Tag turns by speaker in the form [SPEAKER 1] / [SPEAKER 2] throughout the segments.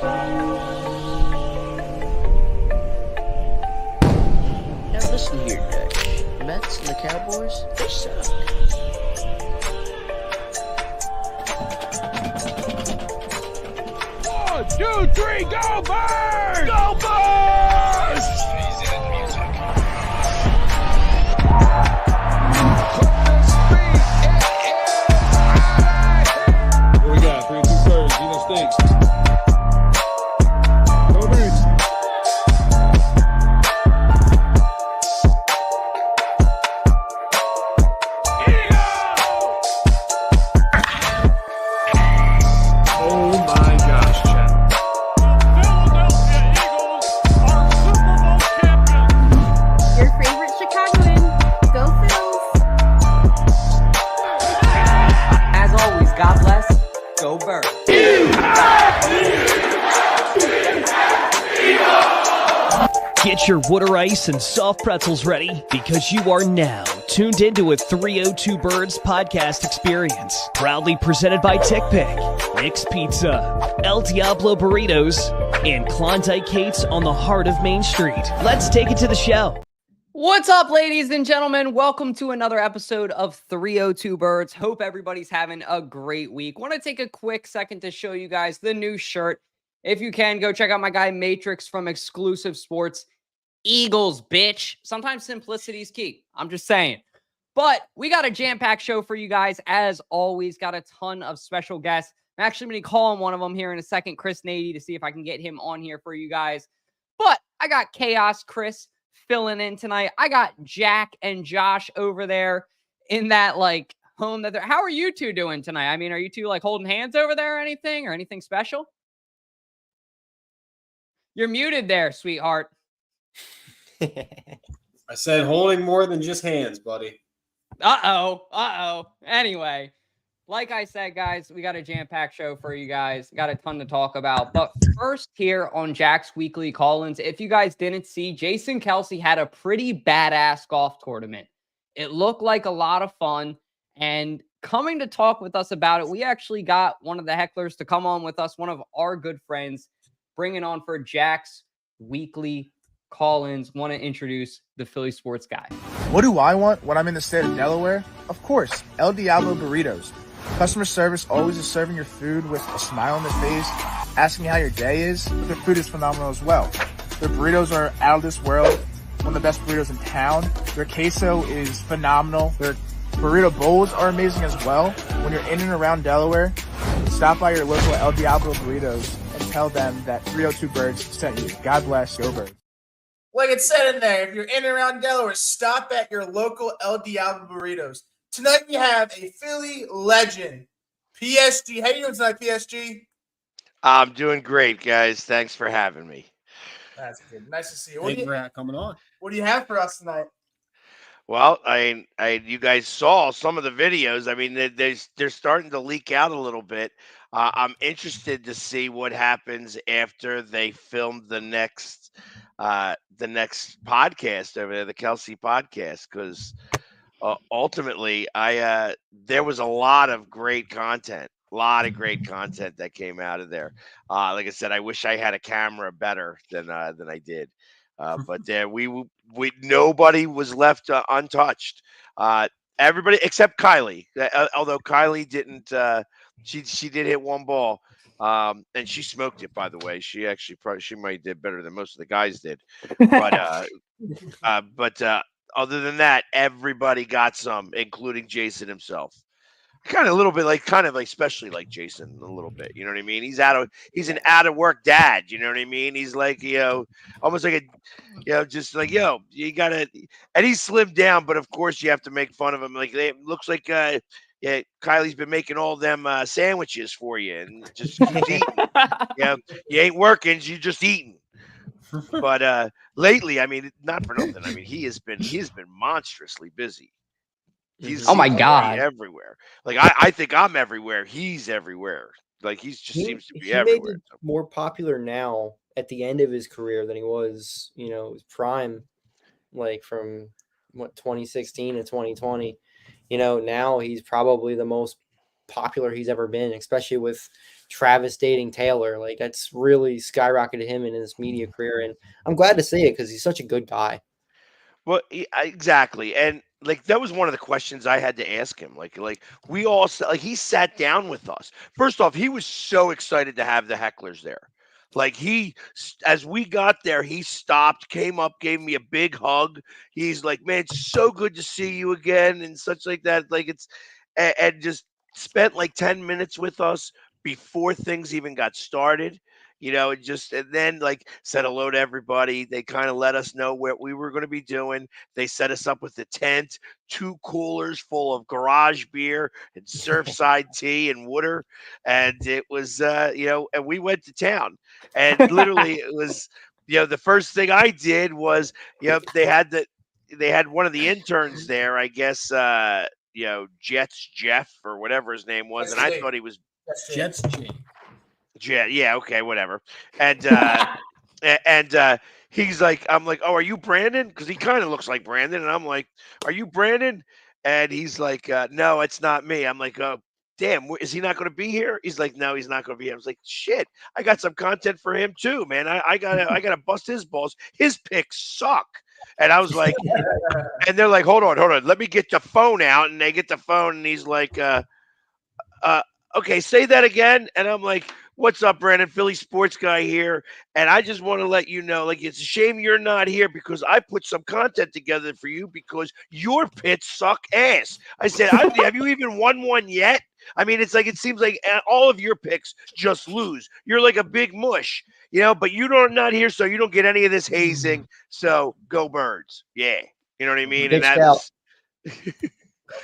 [SPEAKER 1] Now listen here, Dutch. The Mets and the Cowboys, they suck.
[SPEAKER 2] 1, 2, 3, go Birds! Go Birds!
[SPEAKER 3] What we got? 3 2 birds. Geno Stinks. Go Birds. Oh my gosh, Chad.
[SPEAKER 2] Philadelphia Eagles are Super Bowl champions.
[SPEAKER 4] Your favorite Chicagoan. Go Phils.
[SPEAKER 5] As always, God bless. Go Birds.
[SPEAKER 6] Get your water ice and soft pretzels ready because you are now tuned into a 302 Birds podcast experience. Proudly presented by TickPick, Nick's Pizza, El Diablo Burritos, and Klondike Kate's on the heart of Main Street. Let's take it to the show.
[SPEAKER 5] What's up, ladies and gentlemen? Welcome to another episode of 302 Birds. Hope everybody's having a great week. Want to take a quick second to show you guys the new shirt. If you can, go check out my guy Matrix from Exclusive Sports. Eagles, bitch. Sometimes simplicity is key. I'm just saying. But we got a jam-packed show for you guys. As always, got a ton of special guests. I'm actually going to call on one of them here in a second, Chris Nady, to see if I can get him on here for you guys. But I got Chaos Chris filling in tonight. I got Jack and Josh over there in that like home that they're. How are you two doing tonight? I mean, are you two like holding hands over there or anything special? You're muted there, sweetheart.
[SPEAKER 3] I said holding more than just hands, buddy.
[SPEAKER 5] Uh-oh. Anyway, like I said, guys, we got a jam-packed show for you guys. Got a ton to talk about. But first here on Jack's Weekly Call-ins, if you guys didn't see, Jason Kelce had a pretty badass golf tournament. It looked like a lot of fun. And coming to talk with us about it, we actually got one of the hecklers to come on with us, one of our good friends, bringing on for Jack's Weekly Call-ins. Want to introduce the Philly sports guy.
[SPEAKER 7] What do I want when I'm in the state of Delaware? Of course, El Diablo Burritos. Customer service always is serving your food with a smile on their face, asking how your day is. Their food is phenomenal as well. Their burritos are out of this world, one of the best burritos in town. Their queso is phenomenal. Their burrito bowls are amazing as well. When you're in and around Delaware, stop by your local El Diablo Burritos and tell them that 302 Birds sent you. God bless. Go Birds.
[SPEAKER 8] Like it said in there, if you're in and around Delaware, stop at your local El Diablo Burritos. Tonight we have a Philly legend, PSG. How you doing tonight, PSG?
[SPEAKER 9] I'm doing great, guys. Thanks for having me.
[SPEAKER 8] That's good. Nice to see you.
[SPEAKER 3] Thank you for coming on.
[SPEAKER 8] What do you have for us tonight?
[SPEAKER 9] Well, you guys saw some of the videos. I mean, they're starting to leak out a little bit. I'm interested to see what happens after they film the next podcast over there, the Kelce podcast, because ultimately, there was a lot of great content. That came out of there. Like I said, I wish I had a camera better than I did. But there, we nobody was left untouched. Everybody except Kylie. Although Kylie didn't, she did hit one ball, and she smoked it. By the way, she might have did better than most of the guys did. But other than that, everybody got some, including Jason himself. Kind of especially like Jason a little bit, you know what I mean? He's an out of work dad, you know what I mean? He's like, almost like just like, you gotta, and he's slimmed down, but of course you have to make fun of him. Like, it looks like, Kylie's been making all them sandwiches for you and just keeps eating. You ain't working, you just eating. But lately, I mean, not for nothing. I mean, he's been monstrously busy.
[SPEAKER 5] Oh my God,
[SPEAKER 9] everywhere. Like I think I'm everywhere. He's everywhere. Like he seems to be everywhere.
[SPEAKER 1] More popular now at the end of his career than he was, his prime, like from 2016 to 2020. Now he's probably the most popular he's ever been, especially with Travis dating Taylor. Like that's really skyrocketed him in his media career, and I'm glad to see it because he's such a good guy.
[SPEAKER 9] Well, exactly, and like that was one of the questions I had to ask him. Like we all like he sat down with us. First off, he was so excited to have the hecklers there. Like as we got there, he stopped, came up, gave me a big hug. He's like, "Man, it's so good to see you again," and such like that. Like and just spent like 10 minutes with us before things even got started. And then like said hello to everybody. They kind of let us know what we were going to be doing. They set us up with the tent, 2 coolers full of garage beer and Surfside tea and water. And it was, and we went to town. And literally it was, the first thing I did was, they had one of the interns there, I guess, Jets Jeff or whatever his name was. And I thought he was
[SPEAKER 3] Jets G.
[SPEAKER 9] yeah, okay, whatever. And he's like, I'm like, "Oh, are you Brandon?" Because he kind of looks like Brandon, and I'm like, "Are you Brandon?" And he's like, "No, it's not me." I'm like, "Oh, damn, is he not going to be here?" He's like, "No, he's not going to be here." I was like, "Shit, I got some content for him too, man. I gotta bust his balls. His picks suck." And I was like, and they're like, hold on, let me get the phone out. And they get the phone, and he's like, okay, say that again. And I'm like, "What's up, Brandon? Philly sports guy here. And I just want to let you know, like, it's a shame you're not here because I put some content together for you because your pits suck ass." I said, "Have you even won one yet? I mean, it's like, it seems like all of your picks just lose. You're like a big mush, but not here, so you don't get any of this hazing. So go Birds." Yeah. You know what I mean?
[SPEAKER 1] Big
[SPEAKER 9] And
[SPEAKER 1] shout.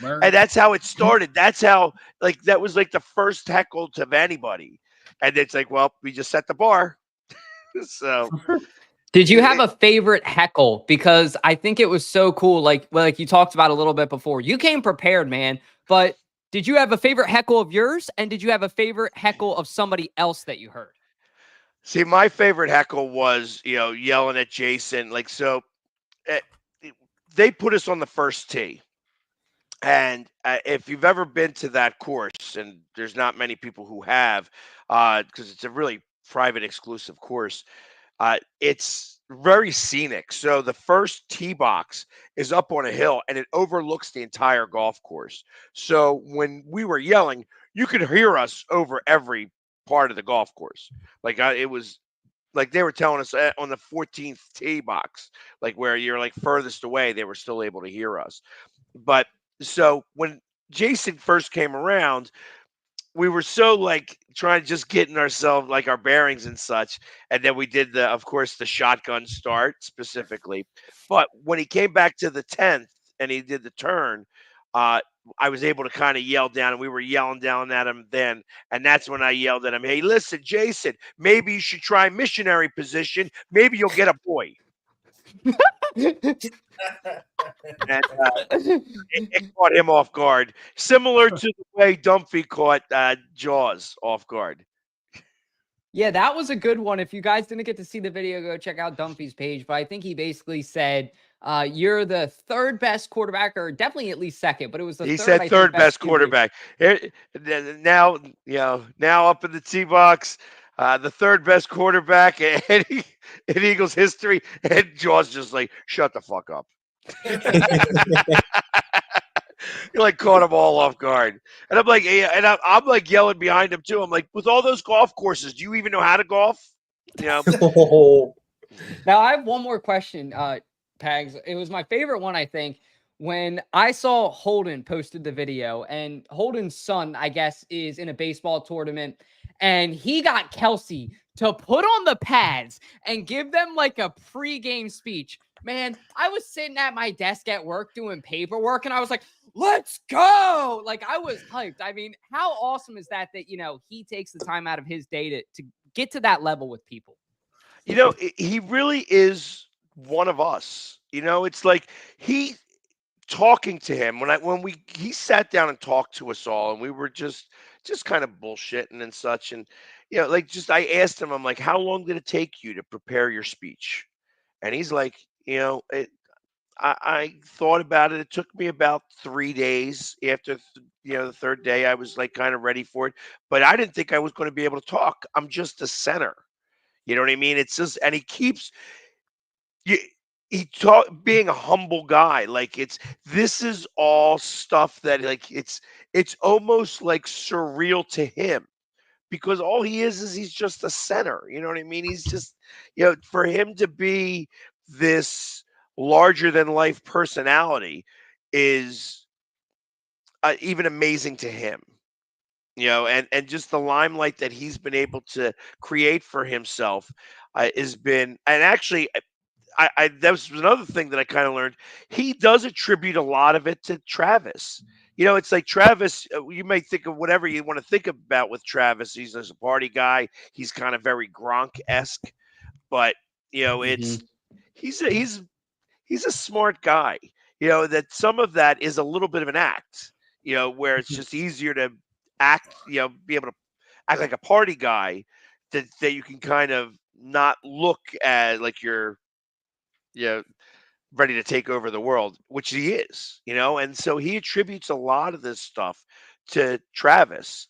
[SPEAKER 9] and that's how it started. That's how, like, that was like the first heckle to anybody. And it's like, well, we just set the bar. So
[SPEAKER 5] Did you have a favorite heckle? Because I think it was so cool. Like you talked about a little bit before. You came prepared, man. But did you have a favorite heckle of yours? And did you have a favorite heckle of somebody else that you heard?
[SPEAKER 9] see, my favorite heckle was, yelling at Jason. Like, so uh, they put us on the first tee. And if you've ever been to that course, and there's not many people who have, because it's a really private, exclusive course, it's very scenic. So the first tee box is up on a hill, and it overlooks the entire golf course. So when we were yelling, you could hear us over every part of the golf course. Like it was like they were telling us on the 14th tee box, like where you're like furthest away, they were still able to hear us. But so when Jason first came around, we were so like trying to just getting ourselves like our bearings and such. And then we did of course, the shotgun start specifically. But when he came back to the 10th and he did the turn, I was able to kind of yell down, and we were yelling down at him then. And that's when I yelled at him, "Hey, listen, Jason, maybe you should try missionary position. Maybe you'll get a boy." And it caught him off guard, similar to the way Dumpy caught Jaws off guard.
[SPEAKER 5] Yeah, that was a good one. If you guys didn't get to see the video, go check out Dumpy's page. But I think he basically said, you're the third best quarterback, or definitely at least second. But it was
[SPEAKER 9] He
[SPEAKER 5] third,
[SPEAKER 9] said
[SPEAKER 5] I
[SPEAKER 9] third
[SPEAKER 5] think,
[SPEAKER 9] best
[SPEAKER 5] QB.
[SPEAKER 9] quarterback. Now, now up in the tee box, the third best quarterback in Eagles history. And Jaws just like, shut the fuck up. You like caught them all off guard. And I'm like, yeah, and I'm like yelling behind him too. I'm like, with all those golf courses, do you even know how to golf?
[SPEAKER 5] Now I have one more question, Pags. It was my favorite one, I think, when I saw Holden posted the video, and Holden's son, I guess, is in a baseball tournament, and he got Kelsey to put on the pads and give them like a pregame speech. Man, I was sitting at my desk at work doing paperwork, and I was like, let's go. Like, I was hyped. I mean, how awesome is that he takes the time out of his day to get to that level with people?
[SPEAKER 9] He really is one of us. It's like he talking to him he sat down and talked to us all, and we were just kind of bullshitting and such. And I asked him, I'm like, how long did it take you to prepare your speech? And he's like, I thought about it. It took me about 3 days after, the third day. I was like kind of ready for it, but I didn't think I was going to be able to talk. I'm just a center. You know what I mean? It's just, and he keeps you. He talk being a humble guy. Like this is all stuff that like it's almost like surreal to him because all he is he's just a center. You know what I mean? He's just, for him to be this larger than life personality is even amazing to him. And just the limelight that he's been able to create for himself has been, and actually, I that was another thing that I kind of learned. He does attribute a lot of it to Travis. It's like Travis. You may think of whatever you want to think about with Travis. He's a party guy. He's kind of very Gronk-esque, but it's he's a smart guy. That some of that is a little bit of an act. Where it's just easier to act. Be able to act like a party guy that you can kind of not look at like you're ready to take over the world, which he is, and so he attributes a lot of this stuff to Travis.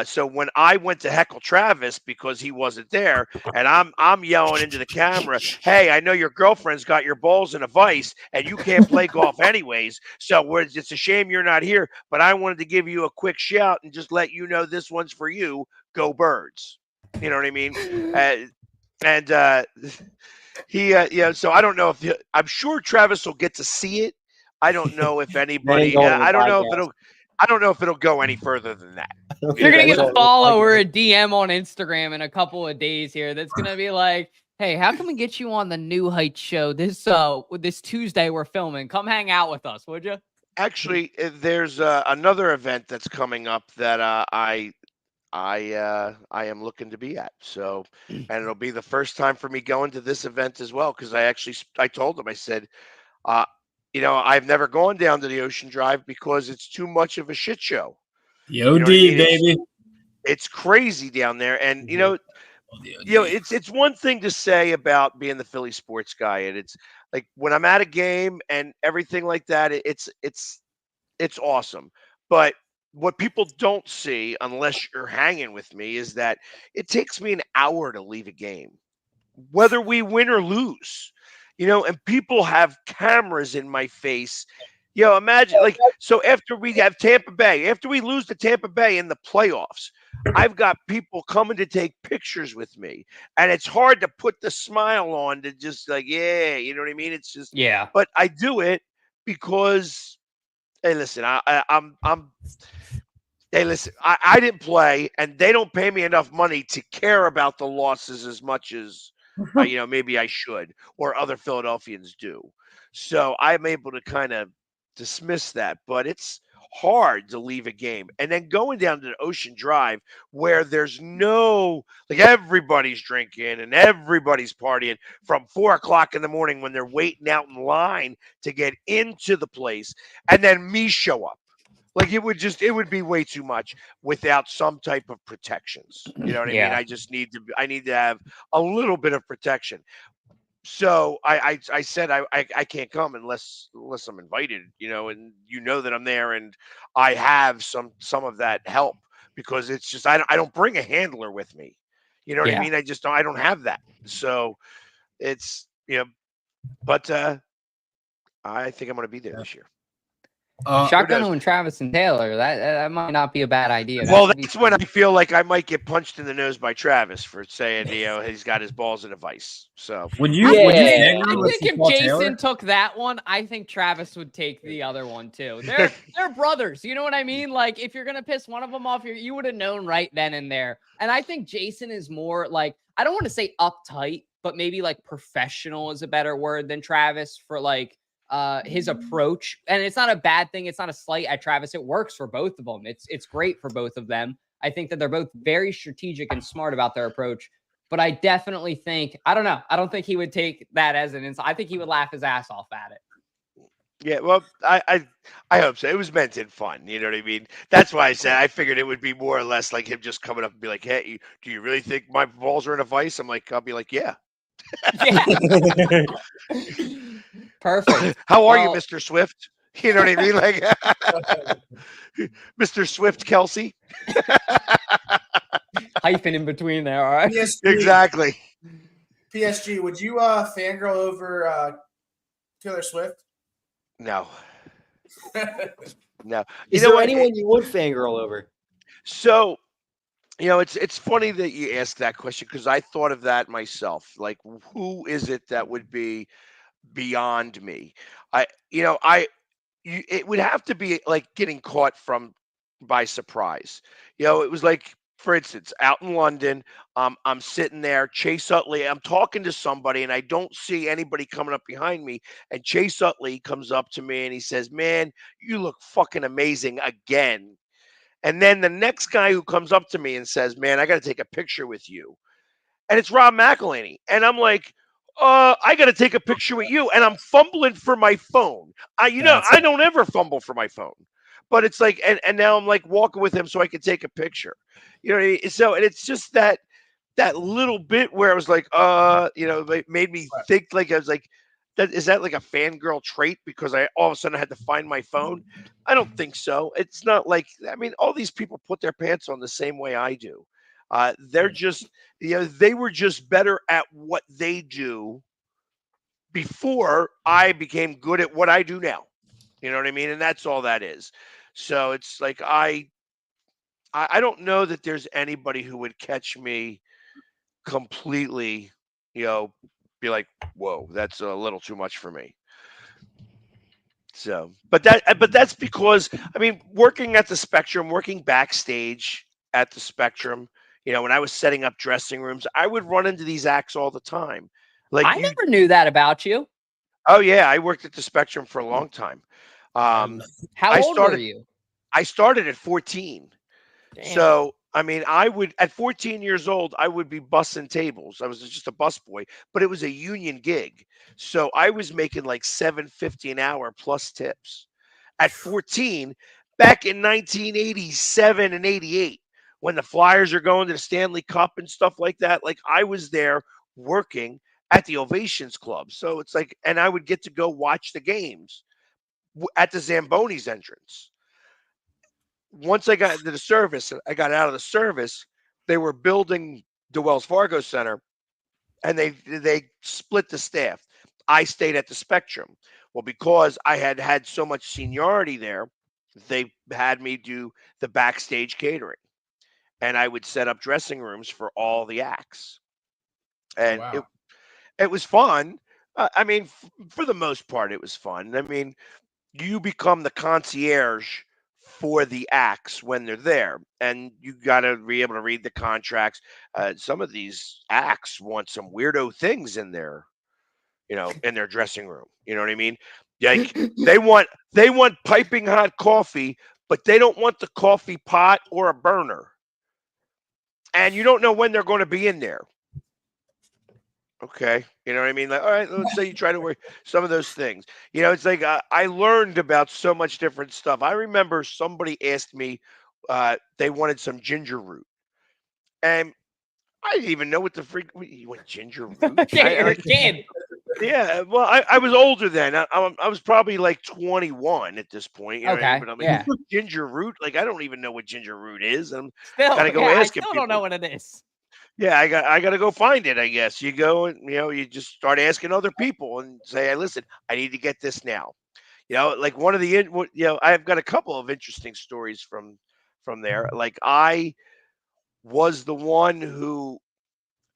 [SPEAKER 9] So when I went to heckle Travis because he wasn't there, and I'm yelling into the camera, "Hey, I know your girlfriend's got your balls in a vice, and you can't play golf anyways. So it's a shame you're not here. But I wanted to give you a quick shout and just let you know this one's for you. Go Birds." You know what I mean? He, so I don't know if I'm sure Travis will get to see it. I don't know if anybody. I don't know if it'll go any further than that.
[SPEAKER 5] You're gonna get a follow or a DM on Instagram in a couple of days here. That's gonna be like, "Hey, how can we get you on the New Heights show this Tuesday? We're filming. Come hang out with us, would you?"
[SPEAKER 9] Actually, there's another event that's coming up that I am looking to be at. So, and it'll be the first time for me going to this event as well. Cause I told him, I said, I've never gone down to the Ocean Drive because it's too much of a shit show.
[SPEAKER 3] Yo, baby.
[SPEAKER 9] It's crazy down there. And, it's one thing to say about being the Philly sports guy. And it's like when I'm at a game and everything like that, it's awesome. But what people don't see unless you're hanging with me is that it takes me an hour to leave a game, whether we win or lose, and people have cameras in my face. Imagine so after we have Tampa Bay, after we lose to Tampa Bay in the playoffs, I've got people coming to take pictures with me, and it's hard to put the smile on to just like, yeah, you know what I mean? It's just,
[SPEAKER 5] yeah,
[SPEAKER 9] but I do it because, hey, listen, Hey, listen, I didn't play, and they don't pay me enough money to care about the losses as much as, maybe I should or other Philadelphians do. So I'm able to kind of dismiss that, but it's hard to leave a game. And then going down to the Ocean Drive where there's everybody's drinking and everybody's partying from 4:00 in the morning when they're waiting out in line to get into the place, and then me show up. Like it would be way too much without some type of protections. You know what I mean? I need to have a little bit of protection. So I said I can't come unless I'm invited, and that I'm there and I have some of that help because it's just I don't bring a handler with me. You know what I mean? I don't have that. So it's but I think I'm gonna be there this year.
[SPEAKER 5] Shotgun and Travis and Taylor. That might not be a bad idea.
[SPEAKER 9] Well, that's when I feel like I might get punched in the nose by Travis for saying, he's got his balls in a vice. So
[SPEAKER 5] I think if Jason took that one, I think Travis would take the other one too. They're brothers. You know what I mean? Like if you're gonna piss one of them off, you would have known right then and there. And I think Jason is more like, I don't want to say uptight, but maybe like professional is a better word than Travis for like his approach. And it's not a bad thing. It's not a slight at Travis. It works for both of them. It's great for both of them. I think that they're both very strategic and smart about their approach. But I definitely think, I don't know. I don't think he would take that as an insult. I think he would laugh his ass off at it.
[SPEAKER 9] Yeah, well, I hope so. It was meant in fun. You know what I mean? That's why I said I figured it would be more or less like him just coming up and be like, "Hey, do you really think my balls are in a vice?" I'll be like, "Yeah."
[SPEAKER 5] Yeah. Perfect.
[SPEAKER 9] How are you,
[SPEAKER 5] Well,
[SPEAKER 9] Mr. Swift? You know what I mean? Like Mr. Swift Kelsey.
[SPEAKER 5] hyphen in between there. All right.
[SPEAKER 8] PSG,
[SPEAKER 9] Exactly.
[SPEAKER 8] PSG, would you fangirl over Taylor Swift?
[SPEAKER 9] No. No. You
[SPEAKER 1] Is
[SPEAKER 9] know
[SPEAKER 1] there
[SPEAKER 9] what?
[SPEAKER 1] anyone you would fangirl over?
[SPEAKER 9] So, it's funny that you ask that question because I thought of that myself. Like, who is it that would be beyond me? I, you know, I, you, it would have to be like getting caught by surprise. It was like, for instance, out in London, I'm sitting there, Chase Utley, I'm talking to somebody, and I don't see anybody coming up behind me. And Chase Utley comes up to me and he says, "Man, you look fucking amazing again." And then the next guy who comes up to me and says, "Man, I got to take a picture with you." And it's Rob McElhenney. And I'm like, I got to take a picture with you. And I'm fumbling for my phone. I don't ever fumble for my phone. But it's like, and now I'm like walking with him so I can take a picture. So, and it's just that little bit where I was like, it made me think, like, I was like, is that like a fangirl trait because I all of a sudden had to find my phone? I don't think so. It's not like, I mean, all these people put their pants on the same way I do. They're just, they were just better at what they do before I became good at what I do now. You know what I mean? And that's all that is. So it's like, I don't know that there's anybody who would catch me completely, be like, whoa, that's a little too much for me. So, but that's because, I mean, working at the Spectrum, working backstage at the Spectrum, when I was setting up dressing rooms, I would run into these acts all the time. Like
[SPEAKER 5] I never knew that about you.
[SPEAKER 9] Oh yeah, I worked at the Spectrum for a long time.
[SPEAKER 5] How old were you?
[SPEAKER 9] I started at 14.
[SPEAKER 5] Damn.
[SPEAKER 9] So, I mean, at 14 years old, I would be bussing tables. I was just a busboy, but it was a union gig. So I was making like $7.50 an hour plus tips at 14 back in 1987 and 88 when the Flyers are going to the Stanley Cup and stuff like that. Like, I was there working at the Ovations Club. So it's like, and I would get to go watch the games at the Zambonis entrance. Once I got into the service, I got out of the service, they were building the Wells Fargo Center, and they split the staff. I stayed at the Spectrum. Well, because I had so much seniority there, they had me do the backstage catering, and I would set up dressing rooms for all the acts, and it was fun. I mean, for the most part, it was fun. I mean, you become the concierge for the acts when they're there, and you got to be able to read the contracts. Some of these acts want some weirdo things in their dressing room. You know what I mean? Like, they want piping hot coffee, but they don't want the coffee pot or a burner, and you don't know when they're going to be in there. Okay. You know what I mean? Like, all right, let's say you try to work some of those things. It's like, I learned about so much different stuff. I remember somebody asked me, they wanted some ginger root. And I didn't even know what the freak, you want ginger root?
[SPEAKER 5] You're a kid.
[SPEAKER 9] Yeah. Well, I was older then. I was probably like 21 at this point. You know what I mean? But I'm like, ginger root? Like, I don't even know what ginger root is. I'm got to go ask
[SPEAKER 5] I still don't know what it is.
[SPEAKER 9] Yeah, I got to go find it, I guess. You go and, you just start asking other people and say, "Hey, listen, I need to get this now." Like one of the, I've got a couple of interesting stories from there. Like, I was the one who,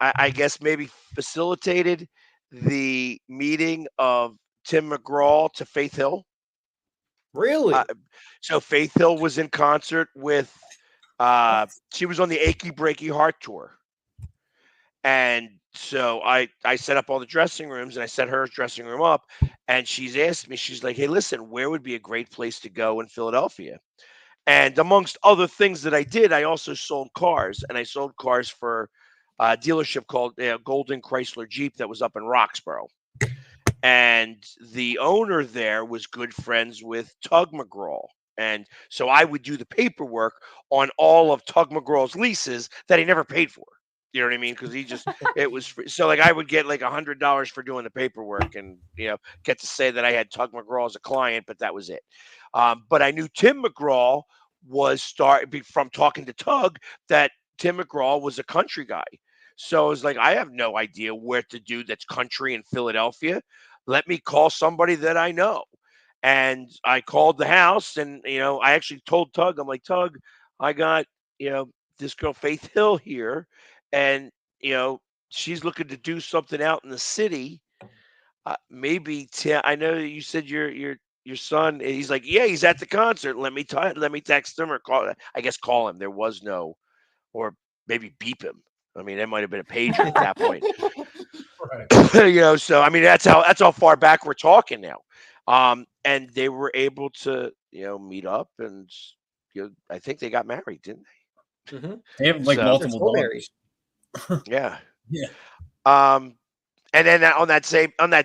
[SPEAKER 9] I guess, maybe facilitated the meeting of Tim McGraw to Faith Hill.
[SPEAKER 1] Really?
[SPEAKER 9] So Faith Hill was in concert with, she was on the Achy Breaky Heart tour. And so I set up all the dressing rooms, and I set her dressing room up, and she's asked me, she's like, "Hey, listen, where would be a great place to go in Philadelphia?" And amongst other things that I did, I also sold cars, and I sold cars for a dealership called Golden Chrysler Jeep that was up in Roxborough. And the owner there was good friends with Tug McGraw. And so I would do the paperwork on all of Tug McGraw's leases that he never paid for. You know what I mean? Because he just it was free. So like I would get like $100 for doing the paperwork, and get to say that I had Tug McGraw as a client, but that was it. But I knew Tim McGraw was from talking to Tug that Tim McGraw was a country guy. So I was like, I have no idea where to do that's country in Philadelphia. Let me call somebody that I know. And I called the house, and I actually told Tug, I'm like, Tug, I got this girl Faith Hill here, and she's looking to do something out in the city. Maybe I know you said your son. He's like, yeah, he's at the concert. Let me text him or call him. There was no, or maybe beep him. I mean, that might have been a pager at that point.
[SPEAKER 8] Right.
[SPEAKER 9] So I mean, that's how far back we're talking now. And they were able to meet up, and I think they got married, didn't they?
[SPEAKER 1] Mm-hmm.
[SPEAKER 3] They have like multiple daughters.
[SPEAKER 9] Yeah.
[SPEAKER 3] Yeah.
[SPEAKER 9] And then on that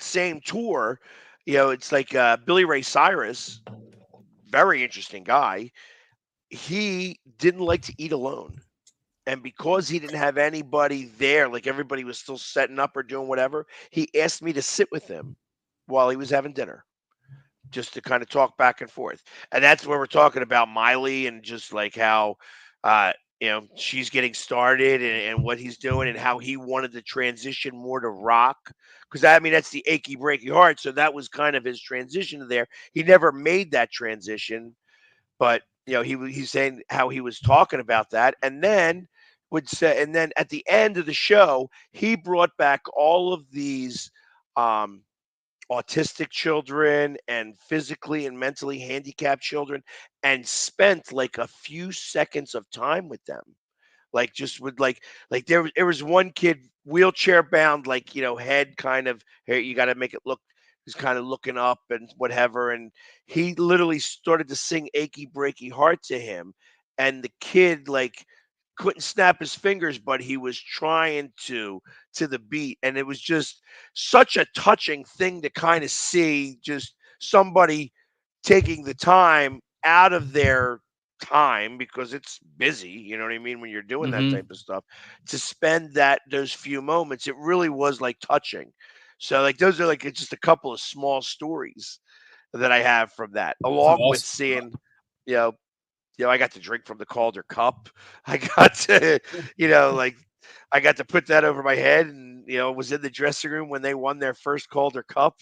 [SPEAKER 9] same tour, it's like Billy Ray Cyrus, very interesting guy. He didn't like to eat alone. And because he didn't have anybody there, like everybody was still setting up or doing whatever, he asked me to sit with him while he was having dinner, just to kind of talk back and forth. And that's where we're talking about Miley and just like how, she's getting started and what he's doing and how he wanted to transition more to rock. Because, I mean, that's the Achy Breaky Heart. So that was kind of his transition to there. He never made that transition, but, he's saying how he was talking about that. And then at the end of the show, he brought back all of these autistic children and physically and mentally handicapped children, and spent like a few seconds of time with them. Like just with like there was one kid wheelchair bound, like, head kind of, here, you got to make it look, he's kind of looking up and whatever. And he literally started to sing Achy Breaky Heart to him. And the kid like couldn't snap his fingers, but he was trying to the beat. And it was just such a touching thing to kind of see, just somebody taking the time out of their time, because it's busy, you know what I mean, when you're doing that type of stuff, to spend those few moments. It really was like touching. So like those are like just a couple of small stories that I have from that, along with seeing, I got to drink from the Calder Cup. I got to, I got to put that over my head, and was in the dressing room when they won their first Calder Cup.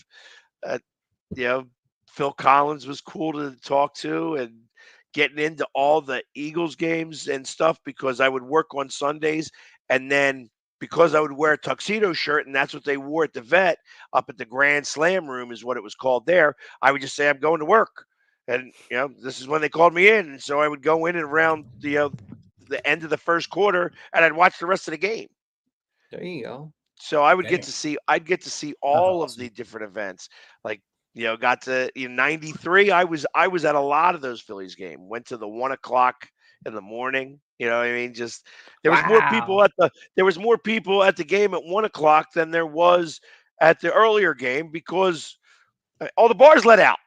[SPEAKER 9] Phil Collins was cool to talk to, and getting into all the Eagles games and stuff, because I would work on Sundays, and then because I would wear a tuxedo shirt, and that's what they wore at the Vet up at the Grand Slam room is what it was called there, I would just say, I'm going to work. And, this is when they called me in. And so I would go in and around the end of the first quarter, and I'd watch the rest of the game.
[SPEAKER 1] There you go.
[SPEAKER 9] So I would get to see all of the different events. Like, got to 93. I was at a lot of those Phillies games. Went to the 1 o'clock in the morning. You know what I mean? Just there was more people at the game at 1 o'clock than there was at the earlier game, because all the bars let out.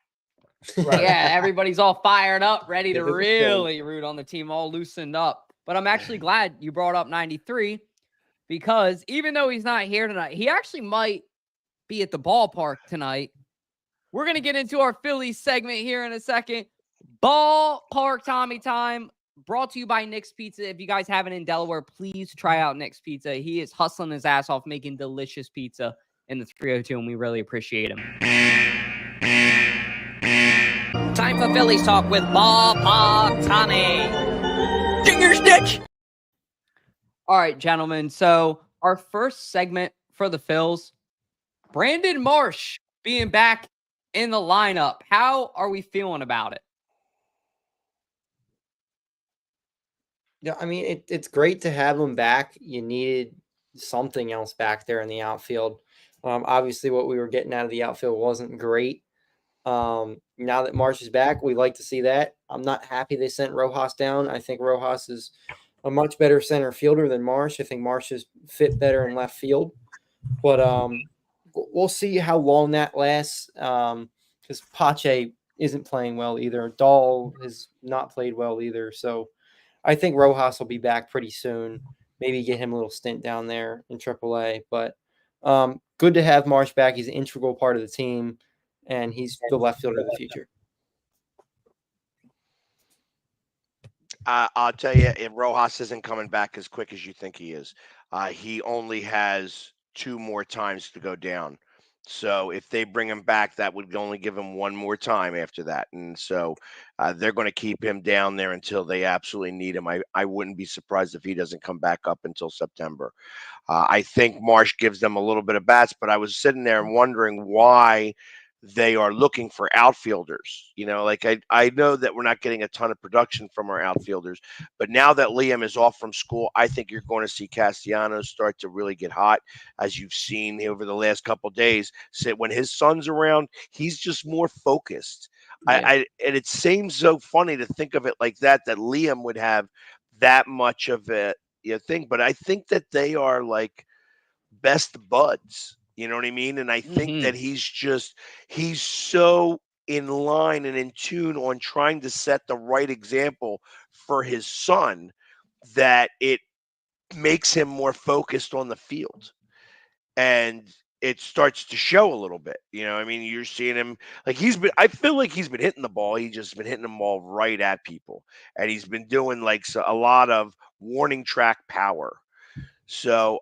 [SPEAKER 8] Right.
[SPEAKER 5] Yeah, everybody's all fired up, ready to really root on the team, all loosened up. But I'm actually glad you brought up 93, because even though he's not here tonight, he actually might be at the ballpark tonight. We're going to get into our Phillies segment here in a second. Ballpark Tommy time, brought to you by Nick's Pizza. If you guys haven't in Delaware, please try out Nick's Pizza. He is hustling his ass off, making delicious pizza in the 302, and we really appreciate him. Time for Phillies talk with Ballpark Tommy. Get your stitch. All right, gentlemen. So our first segment for the Phils, Brandon Marsh being back in the lineup. How are we feeling about it?
[SPEAKER 1] Yeah, I mean, it's great to have him back. You needed something else back there in the outfield. Obviously, what we were getting out of the outfield wasn't great. Now that Marsh is back, we like to see that. I'm not happy they sent Rojas down. I think Rojas is a much better center fielder than Marsh. I think Marsh is fit better in left field. But we'll see how long that lasts, because Pache isn't playing well either. Dahl has not played well either. So I think Rojas will be back pretty soon. maybe get him a little stint down there in AAA. But good to have Marsh back. He's an integral part of the team, and he's the left fielder of the future.
[SPEAKER 9] I'll tell you, if Rojas isn't coming back as quick as you think he is, he only has 2 more times to go down. So if they bring him back, that would only give him 1 more time after that. And so they're going to keep him down there until they absolutely need him. I wouldn't be surprised if he doesn't come back up until September. I think Marsh gives them a little bit of bats, but I was sitting there and wondering why they are looking for outfielders. Like I know that we're not getting a ton of production from our outfielders, but now that Liam is off from school, I think you're going to see Castellanos start to really get hot, as you've seen over the last couple of days. So when his son's around, he's just more focused. Yeah. And it seems so funny to think of it like that Liam would have that much of a thing, but I think that they are like best buds. You know what I mean? And I think that he's so in line and in tune on trying to set the right example for his son that it makes him more focused on the field. And it starts to show a little bit. I mean, you're seeing him like I feel like he's been hitting the ball. He's just been hitting them all right at people. And he's been doing like a lot of warning track power. So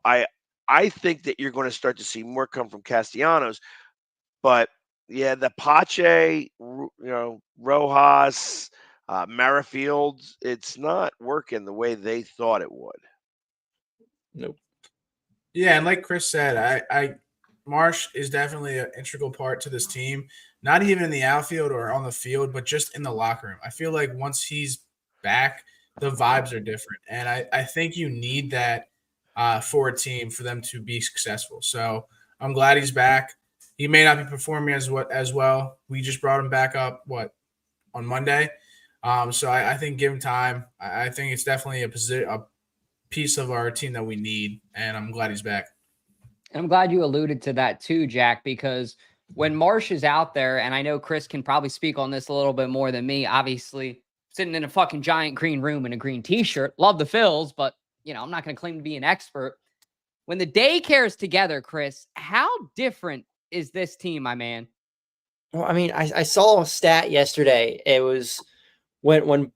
[SPEAKER 9] I think that you're going to start to see more come from Castellanos, but yeah, the Pache, Rojas, Merrifield, it's not working the way they thought it would.
[SPEAKER 1] Nope.
[SPEAKER 7] Yeah, and like Chris said, I Marsh is definitely an integral part to this team. Not even in the outfield or on the field, but just in the locker room. I feel like once he's back, the vibes are different, and I think you need that. For a team for them to be successful. So I'm glad he's back. He may not be performing as well. We just brought him back up on Monday. So I think give him time. I think it's definitely a piece of our team that we need, and I'm glad he's back.
[SPEAKER 5] I'm glad you alluded to that too, Jack, because when Marsh is out there, and I know Chris can probably speak on this a little bit more than me, obviously sitting in a fucking giant green room in a green t-shirt, love the Phils, but I'm not going to claim to be an expert. When the daycare is together, Chris, how different is this team, my man?
[SPEAKER 1] Well, I mean, I saw a stat yesterday. It was when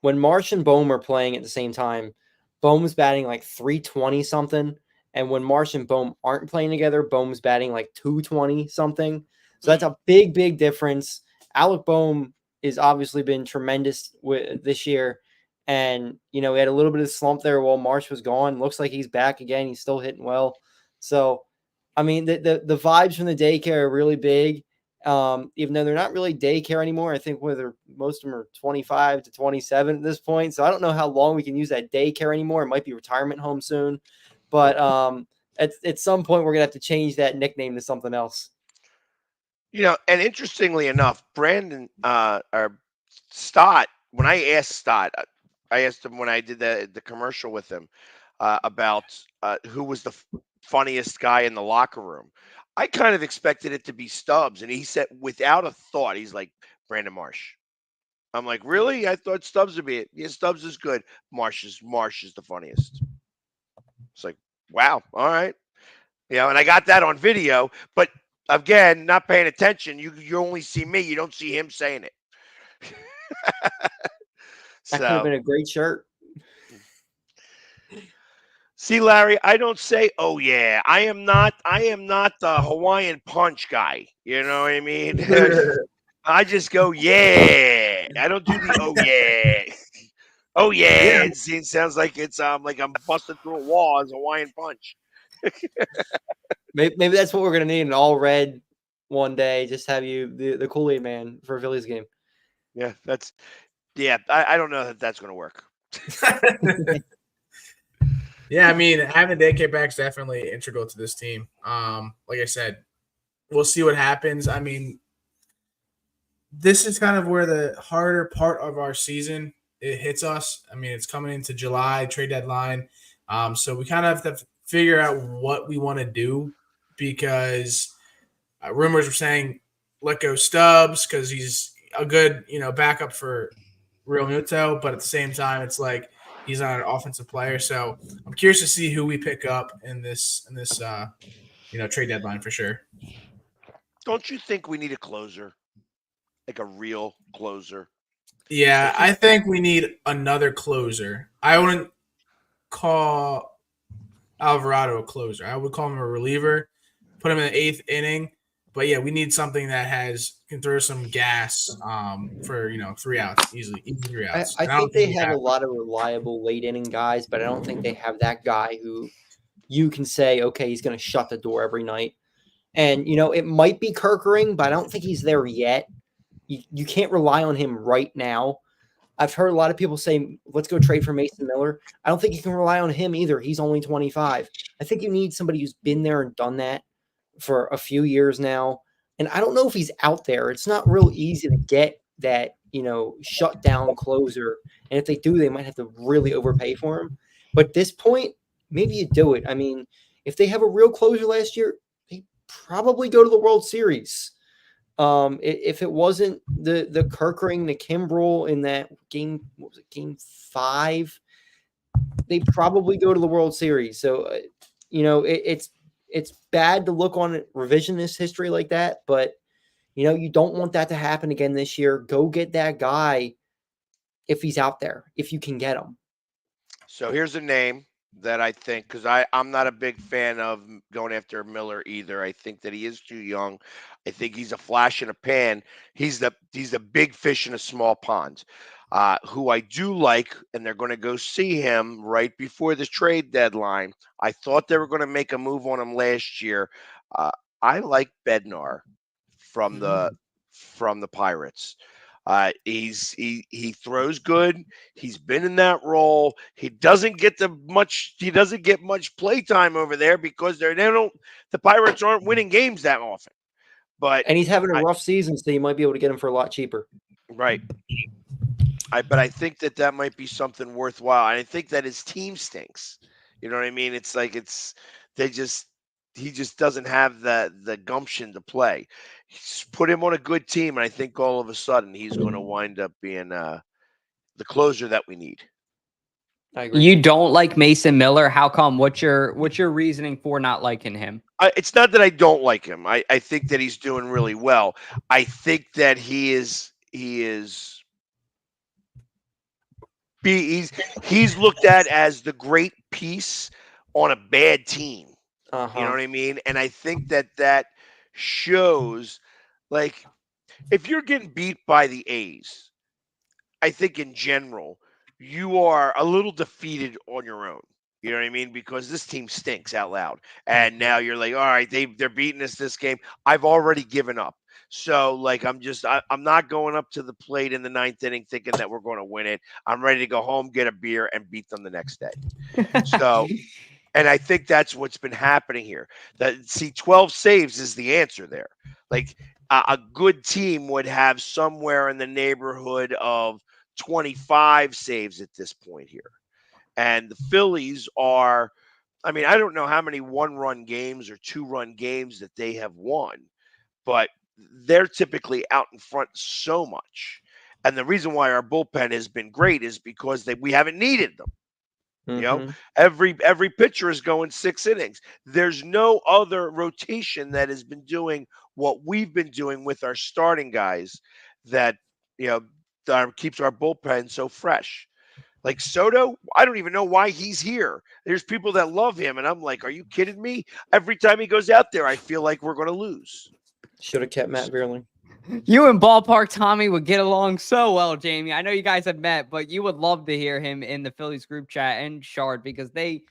[SPEAKER 1] Marsh and Bohm are playing at the same time, Bohm's batting like 320 something. And when Marsh and Bohm aren't playing together, Bohm's batting like 220 something. So that's a big, big difference. Alec Bohm has obviously been tremendous this year. And, we had a little bit of slump there while Marsh was gone. Looks like he's back again. He's still hitting well. So, I mean, the vibes from the daycare are really big. Even though they're not really daycare anymore. I think most of them are 25 to 27 at this point. So I don't know how long we can use that daycare anymore. It might be retirement home soon. But at some point, we're going to have to change that nickname to something else.
[SPEAKER 9] And interestingly enough, Brandon or Stott, when I asked Stott, I asked him when I did the commercial with him about who was the funniest guy in the locker room. I kind of expected it to be Stubbs, and he said without a thought, he's like, Brandon Marsh. I'm like, really? I thought Stubbs would be it. Yeah, Stubbs is good. Marsh is the funniest. It's like, wow, all right. And I got that on video, but again, not paying attention. You only see me, you don't see him saying it.
[SPEAKER 1] That could have been a great shirt.
[SPEAKER 9] See, Larry, I don't say, oh yeah. I am not the Hawaiian punch guy. You know what I mean? I just go, yeah. I don't do the oh yeah. Oh yeah. It sounds like it's like I'm busting through a wall as a Hawaiian punch.
[SPEAKER 1] Maybe that's what we're gonna need, an all red one day. Just have you the Kool-Aid man for a Phillies game.
[SPEAKER 9] Yeah, I don't know that that's going to work.
[SPEAKER 7] Yeah, I mean, having daycare back is definitely integral to this team. Like I said, we'll see what happens. I mean, this is kind of where the harder part of our season it hits us. I mean, it's coming into July, trade deadline. So we kind of have to figure out what we want to do because rumors were saying let go Stubbs because he's a good, backup for Real Muto. But at the same time, it's like
[SPEAKER 8] He's not an offensive player, so I'm curious to see who we pick up in this trade deadline for sure.
[SPEAKER 9] Don't you think we need a closer, like a real closer?
[SPEAKER 8] Yeah, I think we need another closer. I wouldn't call Alvarado a closer. I would call him a reliever, put him in the 8th inning. But yeah, we need something that can throw some gas for 3 outs, easy 3 outs.
[SPEAKER 1] I think they have a lot of reliable late inning guys, but I don't think they have that guy who you can say, okay, he's going to shut the door every night. And it might be Kerkering, but I don't think he's there yet. You can't rely on him right now. I've heard a lot of people say, let's go trade for Mason Miller. I don't think you can rely on him either. He's only 25. I think you need somebody who's been there and done that for a few years now. And I don't know if he's out there. It's not real easy to get that, shut down closer. And if they do, they might have to really overpay for him. But at this point, maybe you do it. I mean, if they have a real closer last year, they probably go to the World Series. If it wasn't the Kerkering, the Kimbrel in that game, what was it, Game 5, they probably go to the World Series. So, it's bad to look on revisionist history like that, but you don't want that to happen again this year. Go get that guy if he's out there, if you can get him.
[SPEAKER 9] So here's a name that I think, because I'm not a big fan of going after Miller either. I think that he is too young. I think he's a flash in a pan. He's the big fish in a small pond. Who I do like, and they're going to go see him right before the trade deadline. I thought they were going to make a move on him last year. I like Bednar from the Pirates. He throws good. He's been in that role. He doesn't get much play time over there because the Pirates aren't winning games that often.
[SPEAKER 1] And he's having a rough season, so you might be able to get him for a lot cheaper.
[SPEAKER 9] Right. But I think that might be something worthwhile. And I think that his team stinks. You know what I mean? It's like he just doesn't have the gumption to play. Put him on a good team, and I think all of a sudden he's going to wind up being the closer that we need.
[SPEAKER 1] I agree.
[SPEAKER 5] You don't like Mason Miller? How come? What's your reasoning for not liking him?
[SPEAKER 9] It's not that I don't like him. I think that he's doing really well. I think that he's looked at as the great piece on a bad team.
[SPEAKER 1] Uh-huh.
[SPEAKER 9] You know what I mean? And I think that shows, like, if you're getting beat by the A's, I think in general, you are a little defeated on your own. You know what I mean? Because this team stinks out loud. And now you're like, all right, they're beating us this game. I've already given up. So, like, I'm not going up to the plate in the 9th inning thinking that we're going to win it. I'm ready to go home, get a beer, and beat them the next day. So, and I think that's what's been happening here. 12 saves is the answer there. Like, a good team would have somewhere in the neighborhood of 25 saves at this point here. And the Phillies are, I mean, I don't know how many 1-run games or 2-run games that they have won, but they're typically out in front so much. And the reason why our bullpen has been great is because we haven't needed them. You know, every pitcher is going 6 innings. There's no other rotation that has been doing what we've been doing with our starting guys that, that keeps our bullpen so fresh. Like Soto, I don't even know why he's here. There's people that love him, and I'm like, are you kidding me? Every time he goes out there, I feel like we're going to lose.
[SPEAKER 1] Should have kept Matt Vierling.
[SPEAKER 5] You and Ballpark Tommy would get along so well, Jamie. I know you guys have met, but you would love to hear him in the Phillies group chat and Shard because they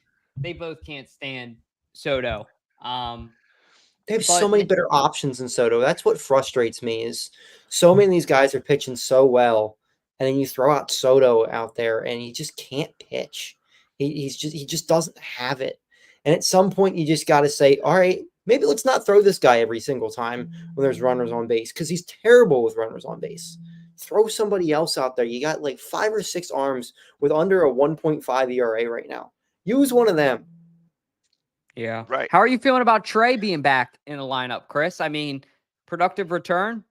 [SPEAKER 5] both can't stand Soto.
[SPEAKER 1] They have so many better options than Soto. That's what frustrates me is so many of these guys are pitching so well, and then you throw out Soto out there, and he just can't pitch. He just doesn't have it. And at some point, you just got to say, all right, maybe let's not throw this guy every single time when there's runners on base because he's terrible with runners on base. Throw somebody else out there. You got like 5 or 6 arms with under a 1.5 ERA right now. Use one of them.
[SPEAKER 5] Yeah.
[SPEAKER 9] Right.
[SPEAKER 5] How are you feeling about Trey being back in the lineup, Chris? I mean, productive return?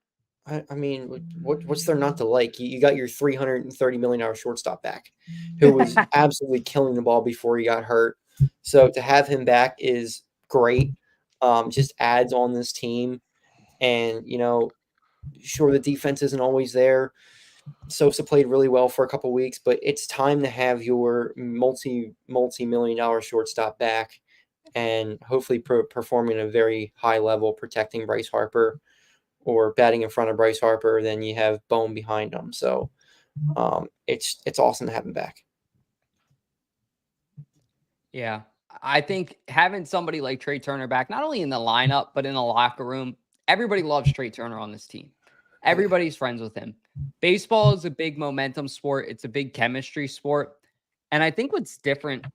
[SPEAKER 1] I mean, what's there not to like? You got your $330 million shortstop back, who was absolutely killing the ball before he got hurt. So to have him back is great. Just adds on this team, and sure, the defense isn't always there. Sosa played really well for a couple weeks, but it's time to have your multi-million-dollar shortstop back, and hopefully performing at a very high level, protecting Bryce Harper or batting in front of Bryce Harper. Then you have Bone behind him. So it's awesome to have him back.
[SPEAKER 5] Yeah. I think having somebody like Trey Turner back, not only in the lineup, but in the locker room, everybody loves Trey Turner on this team. Everybody's friends with him. Baseball is a big momentum sport. It's a big chemistry sport. And I think what's different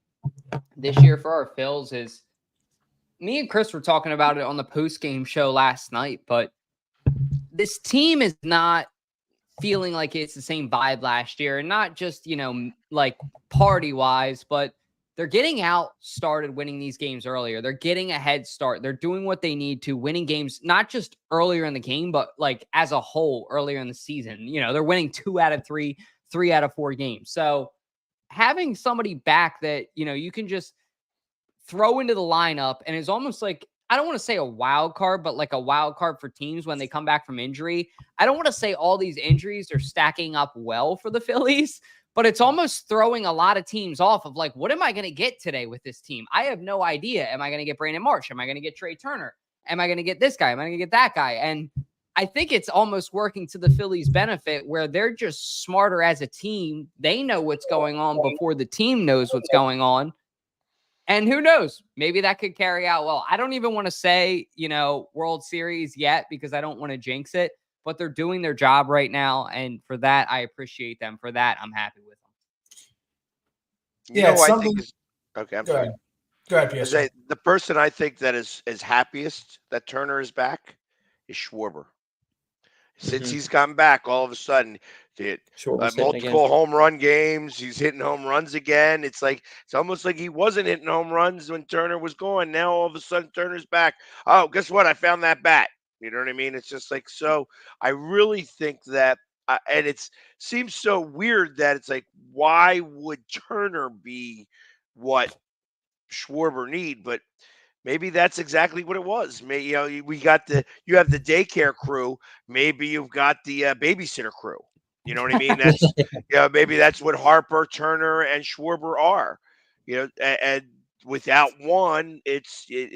[SPEAKER 5] this year for our Phils is me and Chris were talking about it on the post-game show last night, but this team is not feeling like it's the same vibe last year, and not just, like party-wise, but they're getting out started winning these games earlier. They're getting a head start. They're doing what they need to, winning games, not just earlier in the game, but like as a whole earlier in the season. They're winning 2 out of 3, 3 out of 4 games. So having somebody back that, you can just throw into the lineup and is almost like, I don't want to say a wild card, but like a wild card for teams when they come back from injury. I don't want to say all these injuries are stacking up well for the Phillies, but it's almost throwing a lot of teams off of like, what am I going to get today with this team? I have no idea. Am I going to get Brandon Marsh? Am I going to get Trey Turner? Am I going to get this guy? Am I going to get that guy? And I think it's almost working to the Phillies' benefit where they're just smarter as a team. They know what's going on before the team knows what's going on. And who knows? Maybe that could carry out well. I don't even want to say, World Series yet because I don't want to jinx it. But they're doing their job right now, and for that, I appreciate them. For that, I'm happy with them.
[SPEAKER 9] I think is okay. I'm sorry.
[SPEAKER 8] Go ahead, PSA.
[SPEAKER 9] The person I think that is happiest that Turner is back is Schwarber. Since he's gotten back, all of a sudden, multiple home run games. He's hitting home runs again. It's almost like he wasn't hitting home runs when Turner was going. Now all of a sudden, Turner's back. Oh, guess what? I found that bat. You know what I mean? It's just like, so I really think that, and it seems so weird that it's like, why would Turner be what Schwarber need? But maybe that's exactly what it was. Maybe, you have the daycare crew. Maybe you've got the babysitter crew. You know what I mean? That's, maybe that's what Harper, Turner, and Schwarber are, and without one, it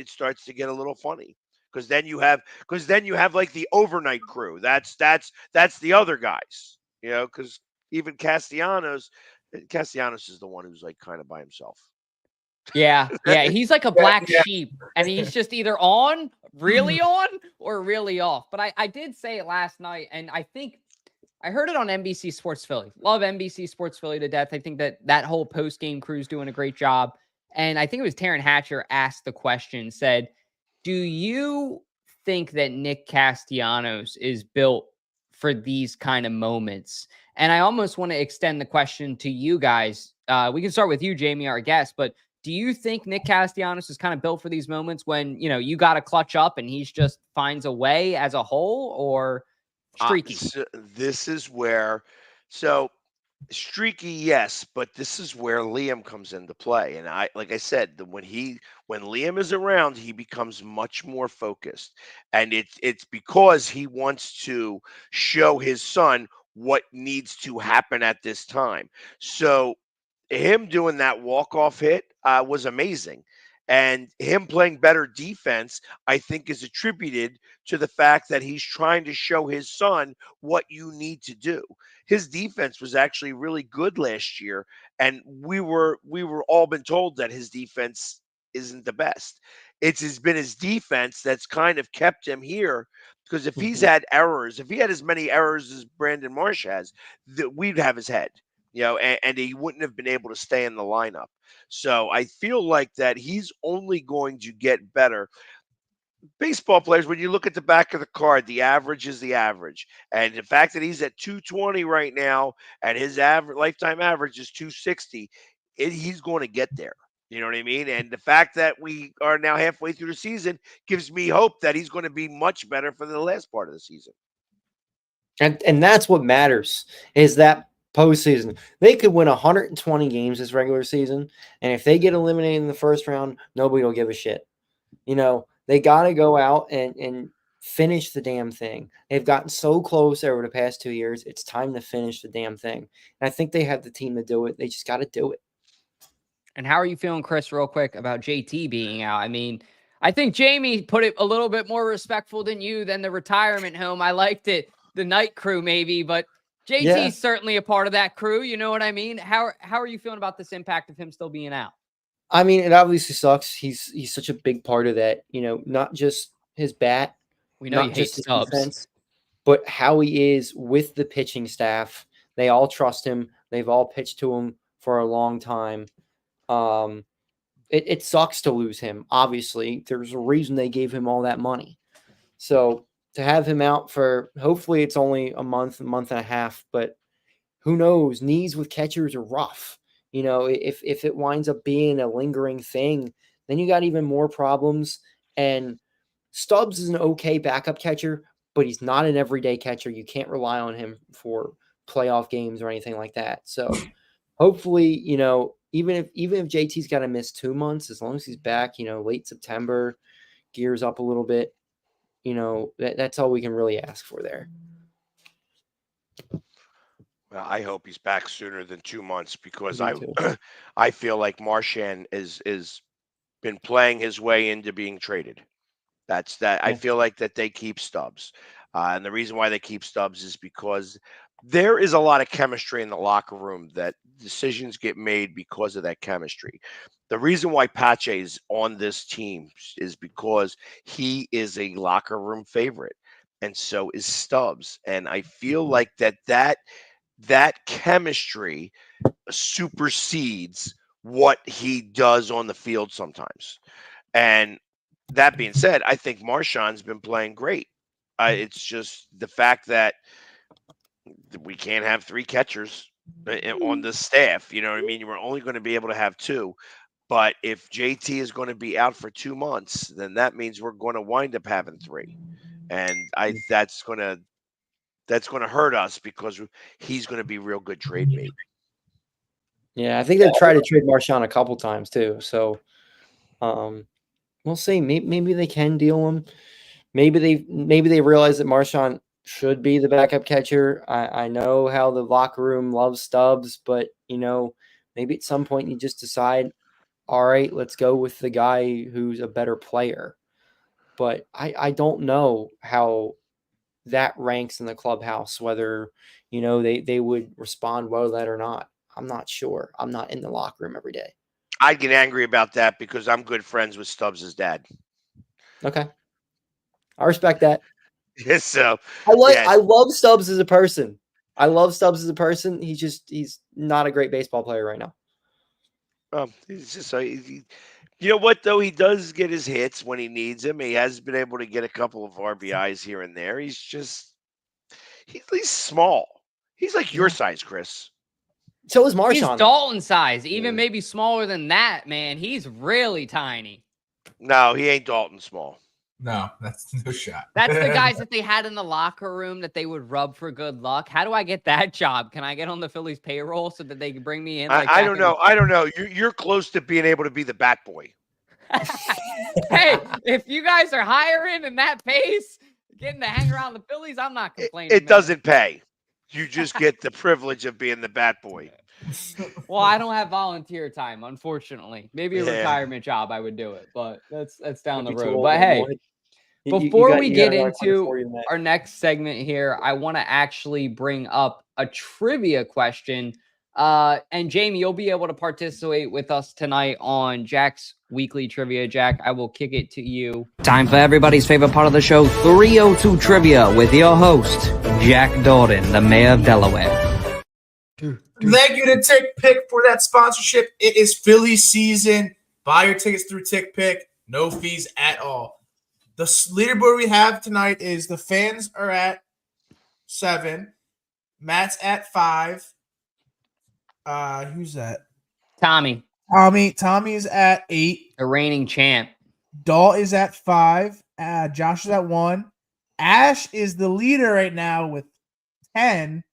[SPEAKER 9] starts to get a little funny. Because then you have like the overnight crew. That's the other guys, because even Castellanos is the one who's like kind of by himself.
[SPEAKER 5] Yeah. He's like a black sheep, and he's just either really on, or really off. But I did say it last night, and I think I heard it on NBC Sports Philly. Love NBC Sports Philly to death. I think that whole post-game crew is doing a great job. And I think it was Taryn Hatcher asked the question, said, do you think that Nick Castellanos is built for these kind of moments? And I almost want to extend the question to you guys. We can start with you, Jamie, our guest, but do you think Nick Castellanos is kind of built for these moments when, you got to clutch up and he's just finds a way as a whole, or streaky?
[SPEAKER 9] This is where, streaky, yes, but this is where Liam comes into play. And like I said, when Liam is around, he becomes much more focused, and it's because he wants to show his son what needs to happen at this time. So him doing that walk-off hit was amazing. And him playing better defense, I think, is attributed to the fact that he's trying to show his son what you need to do. His defense was actually really good last year, and we were all been told that his defense isn't the best. It's been his defense that's kind of kept him here, because if he's had errors, if he had as many errors as Brandon Marsh has, we'd have his head. And he wouldn't have been able to stay in the lineup. So I feel like that he's only going to get better. Baseball players, when you look at the back of the card, the average is the average. And the fact that he's at 220 right now and his lifetime average is 260, he's going to get there. You know what I mean? And the fact that we are now halfway through the season gives me hope that he's going to be much better for the last part of the season.
[SPEAKER 1] And that's what matters is that postseason. They could win 120 games this regular season, and if they get eliminated in the first round, nobody will give a shit. They got to go out and finish the damn thing. They've gotten so close over the past 2 years. It's time to finish the damn thing. And I think they have the team to do it. They just got to do it.
[SPEAKER 5] And how are you feeling, Chris, real quick, about JT being out? I mean, I think Jamie put it a little bit more respectful than the retirement home. I liked it, the night crew maybe, but JT's certainly a part of that crew. You know what I mean? How are you feeling about this impact of him still being out?
[SPEAKER 1] I mean, it obviously sucks. He's such a big part of that, not just his bat,
[SPEAKER 5] we know
[SPEAKER 1] not just his defense, but how he is with the pitching staff. They all trust him. They've all pitched to him for a long time. It sucks to lose him. Obviously, there's a reason they gave him all that money. So to have him out for, hopefully it's only a month and a half, but who knows? Knees with catchers are rough. If it winds up being a lingering thing, then you got even more problems. And Stubbs is an okay backup catcher, but he's not an everyday catcher. You can't rely on him for playoff games or anything like that. So hopefully, even if JT's got to miss 2 months, as long as he's back, late September, gears up a little bit, that's all we can really ask for there.
[SPEAKER 9] Well, I hope he's back sooner than 2 months because I feel like Marchand is been playing his way into being traded. That's that. I feel like that they keep Stubbs, and the reason why they keep Stubbs is because there is a lot of chemistry in the locker room that decisions get made because of that chemistry. The reason why Pache is on this team is because he is a locker room favorite, and so is Stubbs. And I feel like that chemistry supersedes what he does on the field sometimes. And that being said, I think Marchand's been playing great. It's just the fact that we can't have 3 catchers on the staff. You know what I mean? We're only going to be able to have 2. But if JT is going to be out for 2 months, then that means we're going to wind up having 3. And that's going to hurt us because he's going to be real good trade bait.
[SPEAKER 1] Yeah, I think they've tried to trade Marchand a couple times too. So we'll see. Maybe they can deal him. Maybe they realize that Marchand should be the backup catcher. I know how the locker room loves Stubbs, but maybe at some point you just decide, all right, let's go with the guy who's a better player. But I don't know how that ranks in the clubhouse, whether they would respond well to that or not. I'm not sure. I'm not in the locker room every day.
[SPEAKER 9] I'd get angry about that because I'm good friends with Stubbs' dad.
[SPEAKER 1] Okay, I respect that.
[SPEAKER 9] Yes, so
[SPEAKER 1] I love Stubbs as a person. He's not a great baseball player right now.
[SPEAKER 9] He's just you know what though, he does get his hits when he needs them. He has been able to get a couple of RBIs here and there. He's small. He's like your size, Chris.
[SPEAKER 1] So is Marchand.
[SPEAKER 5] He's Dalton size, even maybe smaller than that, man. He's really tiny.
[SPEAKER 9] No, he ain't Dalton small.
[SPEAKER 8] No, that's no shot.
[SPEAKER 5] That's the guys that they had in the locker room that they would rub for good luck. How do I get that job? Can I get on the Phillies payroll so that they can bring me in?
[SPEAKER 9] I don't know. I don't know. You're close to being able to be the bat boy.
[SPEAKER 5] Hey, if you guys are hiring and that pays, getting to hang around the Phillies, I'm not complaining.
[SPEAKER 9] It doesn't pay. You just get the privilege of being the bat boy.
[SPEAKER 5] Well, I don't have volunteer time, unfortunately. Maybe a retirement job, I would do it, but that's down the road. But hey, before we get into our next segment here, I want to actually bring up a trivia question. And Jamie, you'll be able to participate with us tonight on Jack's weekly trivia. Jack, I will kick it to you.
[SPEAKER 10] Time for everybody's favorite part of the show, 302 Trivia, with your host, Jack Dordan, the mayor of Delaware.
[SPEAKER 8] Thank you to TickPick for that sponsorship. It is Philly season. Buy your tickets through TickPick. No fees at all. The leaderboard we have tonight is the fans are at 7. Matt's at 5. Who's that?
[SPEAKER 5] Tommy.
[SPEAKER 8] Tommy's at 8.
[SPEAKER 5] The reigning champ.
[SPEAKER 8] Dahl is at 5. Josh is at 1. Ash is the leader right now with
[SPEAKER 7] 10.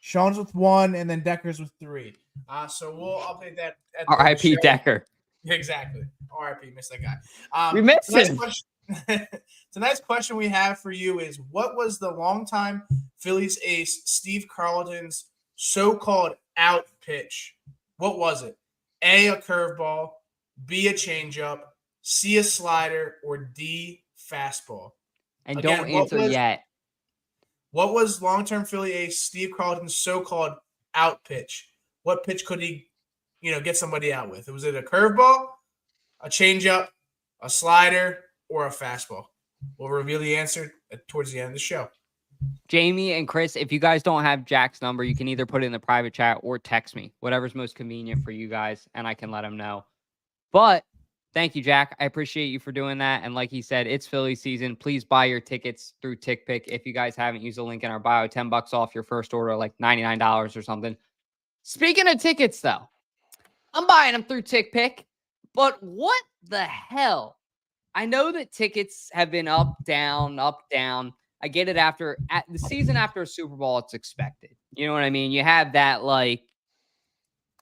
[SPEAKER 7] Sean's with 1, and then Decker's with 3. So we'll update that. At the
[SPEAKER 5] R.I.P.
[SPEAKER 7] show.
[SPEAKER 5] Decker.
[SPEAKER 7] Exactly. R.I.P. Miss that guy.
[SPEAKER 5] We miss
[SPEAKER 7] tonight's
[SPEAKER 5] him.
[SPEAKER 7] Tonight's question we have for you is, what was the longtime Phillies ace Steve Carlton's so-called out pitch? What was it? A curveball, B, a changeup, C, a slider, or D, fastball?
[SPEAKER 5] And
[SPEAKER 7] Again,
[SPEAKER 5] don't answer yet.
[SPEAKER 7] What was long-term Philly ace Steve Carlton's so-called out pitch? What pitch could he, get somebody out with? Was it a curveball, a changeup, a slider, or a fastball? We'll reveal the answer towards the end of the show.
[SPEAKER 5] Jamie and Chris, if you guys don't have Jack's number, you can either put it in the private chat or text me, whatever's most convenient for you guys, and I can let him know. But thank you, Jack. I appreciate you for doing that. And like he said, it's Philly season. Please buy your tickets through TickPick. If you guys haven't, use the link in our bio. $10 off your first order, like $99 or something. Speaking of tickets, though, I'm buying them through TickPick. But what the hell? I know that tickets have been up, down, up, down. I get it at the season after a Super Bowl, it's expected. You know what I mean? You have that,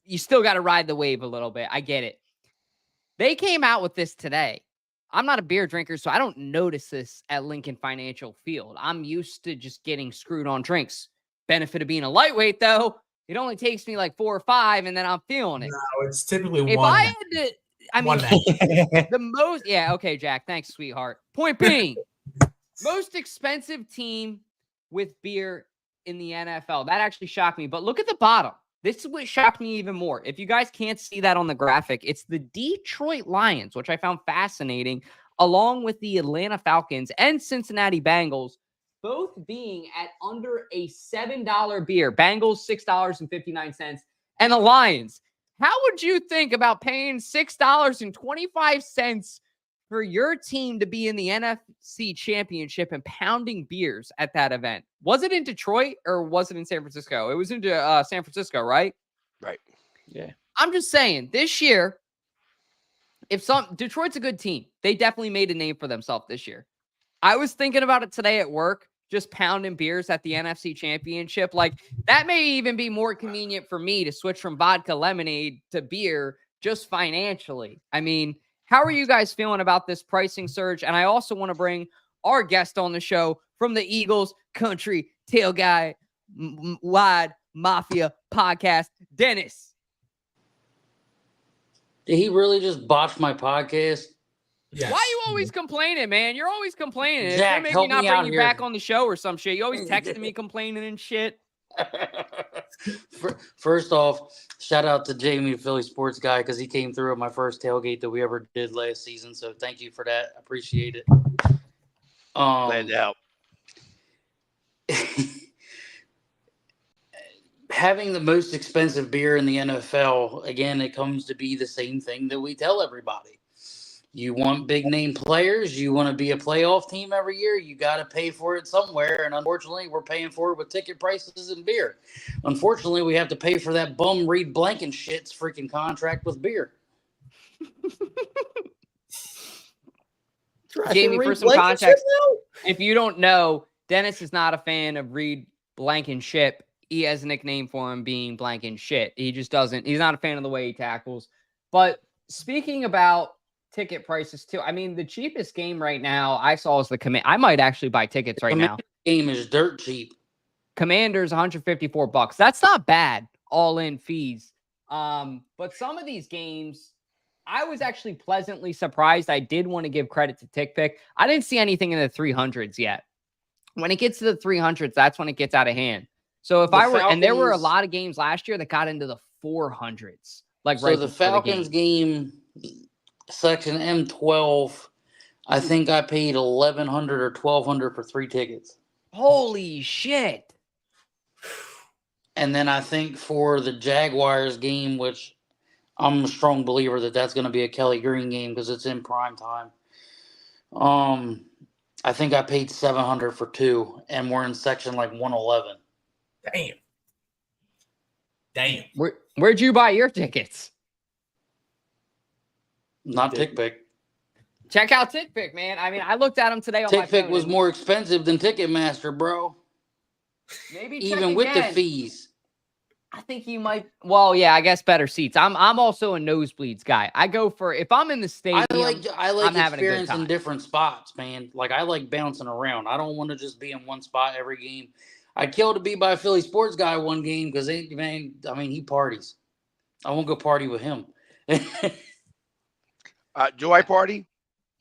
[SPEAKER 5] you still got to ride the wave a little bit. I get it. They came out with this today. I'm not a beer drinker, so I don't notice this at Lincoln Financial Field. I'm used to just getting screwed on drinks. Benefit of being a lightweight, though, it only takes me 4 or 5, and then I'm feeling it.
[SPEAKER 7] No, it's typically
[SPEAKER 5] if
[SPEAKER 7] one.
[SPEAKER 5] I had to, the most, yeah, okay, Jack, thanks, sweetheart. Point being, most expensive team with beer in the NFL. That actually shocked me, but look at the bottom. This is what shocked me even more. If you guys can't see that on the graphic, it's the Detroit Lions, which I found fascinating, along with the Atlanta Falcons and Cincinnati Bengals, both being at under a $7 beer. Bengals, $6.59, and the Lions. How would you think about paying $6.25 for your team to be in the NFC Championship and pounding beers at that event? Was it in Detroit or was it in San Francisco? It was in San Francisco, right?
[SPEAKER 9] Right.
[SPEAKER 1] Yeah.
[SPEAKER 5] I'm just saying, this year, Detroit's a good team. They definitely made a name for themselves this year. I was thinking about it today at work, just pounding beers at the NFC Championship. That may even be more convenient for me to switch from vodka lemonade to beer just financially. I mean, how are you guys feeling about this pricing surge? And I also want to bring our guest on the show from the Eagles Country Tailgate Wide Mafia podcast, Dennis.
[SPEAKER 11] Did he really just botch my podcast?
[SPEAKER 5] Yes. Why are you always complaining, man? You're always complaining.
[SPEAKER 11] Jack,
[SPEAKER 5] Maybe
[SPEAKER 11] help
[SPEAKER 5] not
[SPEAKER 11] me
[SPEAKER 5] bring
[SPEAKER 11] out
[SPEAKER 5] you
[SPEAKER 11] here.
[SPEAKER 5] back on the show or some shit. You always texting me complaining and shit.
[SPEAKER 11] First off, shout out to Jamie, the Philly sports guy, because he came through at my first tailgate that we ever did last season. So thank you for that. I appreciate it.
[SPEAKER 9] Glad to help.
[SPEAKER 11] Having the most expensive beer in the NFL, again, it comes to be the same thing that we tell everybody. You want big name players. You want to be a playoff team every year. You got to pay for it somewhere. And unfortunately, we're paying for it with ticket prices and beer. Unfortunately, we have to pay for that bum Reed Blankenship's freaking contract with beer.
[SPEAKER 5] Jamie, for some context, if you don't know, Dennis is not a fan of Reed Blankenship. He has a nickname for him being Blankenship. He just doesn't. He's not a fan of the way he tackles. But speaking about ticket prices too. I mean, the cheapest game right now I saw is the Command. I might actually buy tickets right now.
[SPEAKER 11] Game is dirt cheap.
[SPEAKER 5] Commanders, $154. That's not bad, all in fees. But some of these games, I was actually pleasantly surprised. I did want to give credit to TickPick. I didn't see anything in the 300s yet. When it gets to the 300s, that's when it gets out of hand. So if and there were a lot of games last year that got into the 400s.
[SPEAKER 11] So the Falcons game section M12, I think I paid $1,100 or $1,200 for 3 tickets.
[SPEAKER 5] Holy shit.
[SPEAKER 11] And then I think for the Jaguars game, which I'm a strong believer that that's going to be a Kelly Green game because it's in prime time. I think I paid $700 for 2, and we're in section 111.
[SPEAKER 7] Damn.
[SPEAKER 5] Where'd you buy your tickets?
[SPEAKER 11] Not TickPick.
[SPEAKER 5] Check out TickPick, man. I mean, I looked at them today on my phone.
[SPEAKER 11] TickPick was more expensive than Ticketmaster, bro.
[SPEAKER 5] Maybe
[SPEAKER 11] even
[SPEAKER 5] check
[SPEAKER 11] with the
[SPEAKER 5] again.
[SPEAKER 11] fees.
[SPEAKER 5] I think you might. Well, yeah, I guess better seats. I'm also a nosebleeds guy. I go for if I'm in the stadium.
[SPEAKER 11] I like
[SPEAKER 5] I'm having a good
[SPEAKER 11] experience in
[SPEAKER 5] time.
[SPEAKER 11] different spots, man. Like I like bouncing around. I don't want to just be in one spot every game. I'd kill to be by a Philly sports guy one game because he parties. I won't go party with him.
[SPEAKER 9] Do I party?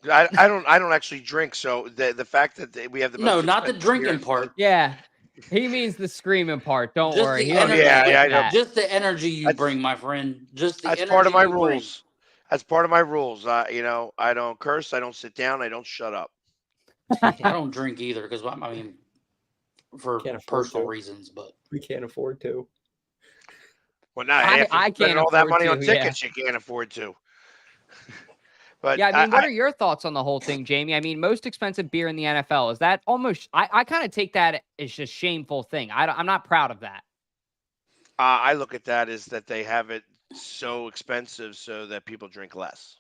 [SPEAKER 9] I don't actually drink. So the fact that we have the most
[SPEAKER 11] not the
[SPEAKER 9] expensive
[SPEAKER 11] drinking
[SPEAKER 9] beer-
[SPEAKER 11] part.
[SPEAKER 5] Yeah, he means the screaming part. Don't
[SPEAKER 11] Just
[SPEAKER 5] worry.
[SPEAKER 11] the
[SPEAKER 5] He doesn't
[SPEAKER 11] energy.
[SPEAKER 9] Yeah, I know.
[SPEAKER 5] that.
[SPEAKER 11] Just the energy you bring, my friend. Just the
[SPEAKER 9] That's
[SPEAKER 11] energy
[SPEAKER 9] part of my
[SPEAKER 11] you bring.
[SPEAKER 9] rules. That's part of my rules. I don't curse. I don't sit down. I don't shut up.
[SPEAKER 11] I don't drink either because for
[SPEAKER 1] Can't afford
[SPEAKER 11] personal
[SPEAKER 1] to.
[SPEAKER 11] reasons. But
[SPEAKER 1] We can't afford to.
[SPEAKER 9] Well, now
[SPEAKER 5] I
[SPEAKER 9] after
[SPEAKER 5] can't
[SPEAKER 9] spending all that
[SPEAKER 5] afford
[SPEAKER 9] money
[SPEAKER 5] to,
[SPEAKER 9] on
[SPEAKER 5] yeah.
[SPEAKER 9] tickets, you can't afford to. But
[SPEAKER 5] Yeah, I mean, what are your thoughts on the whole thing, Jamie? I mean, most expensive beer in the NFL, is that almost, I kind of take that as just shameful thing. I'm not proud of that.
[SPEAKER 9] I look at that as that they have it so expensive so that people drink less.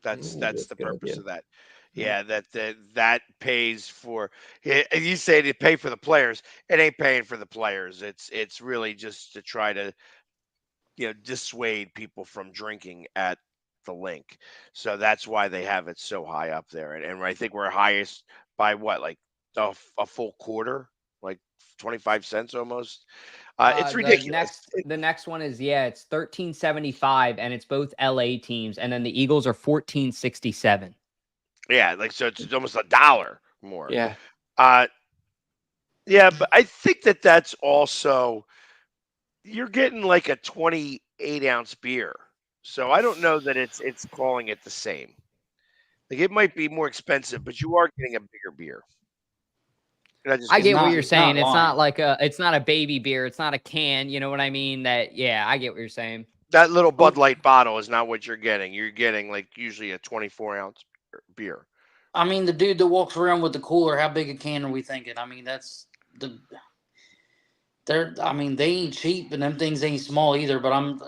[SPEAKER 9] That's
[SPEAKER 1] that's
[SPEAKER 9] the
[SPEAKER 1] a good
[SPEAKER 9] purpose
[SPEAKER 1] idea.
[SPEAKER 9] of that. Yeah, that pays for. You say to pay for the players. It ain't paying for the players. It's really just to try to dissuade people from drinking at the link. So that's why they have it so high up there. And I think we're highest by what, like a full quarter, like 25 cents almost. It's ridiculous.
[SPEAKER 5] The next one is it's $13.75, and it's both LA teams, and then the Eagles are $14.67.
[SPEAKER 9] Yeah, like so it's almost $1 more.
[SPEAKER 1] Yeah.
[SPEAKER 9] Yeah, but I think that's also you're getting like a 28-ounce beer. So I don't know that it's calling it the same. Like it might be more expensive, but you are getting a bigger beer.
[SPEAKER 5] I get what you're saying. It's not like it's not a baby beer. It's not a can. You know what I mean? I get what you're saying.
[SPEAKER 9] That little Bud Light bottle is not what you're getting. You're getting like usually a 24-ounce beer.
[SPEAKER 11] I mean, the dude that walks around with the cooler, how big a can are we thinking? I mean, they ain't cheap and them things ain't small either. But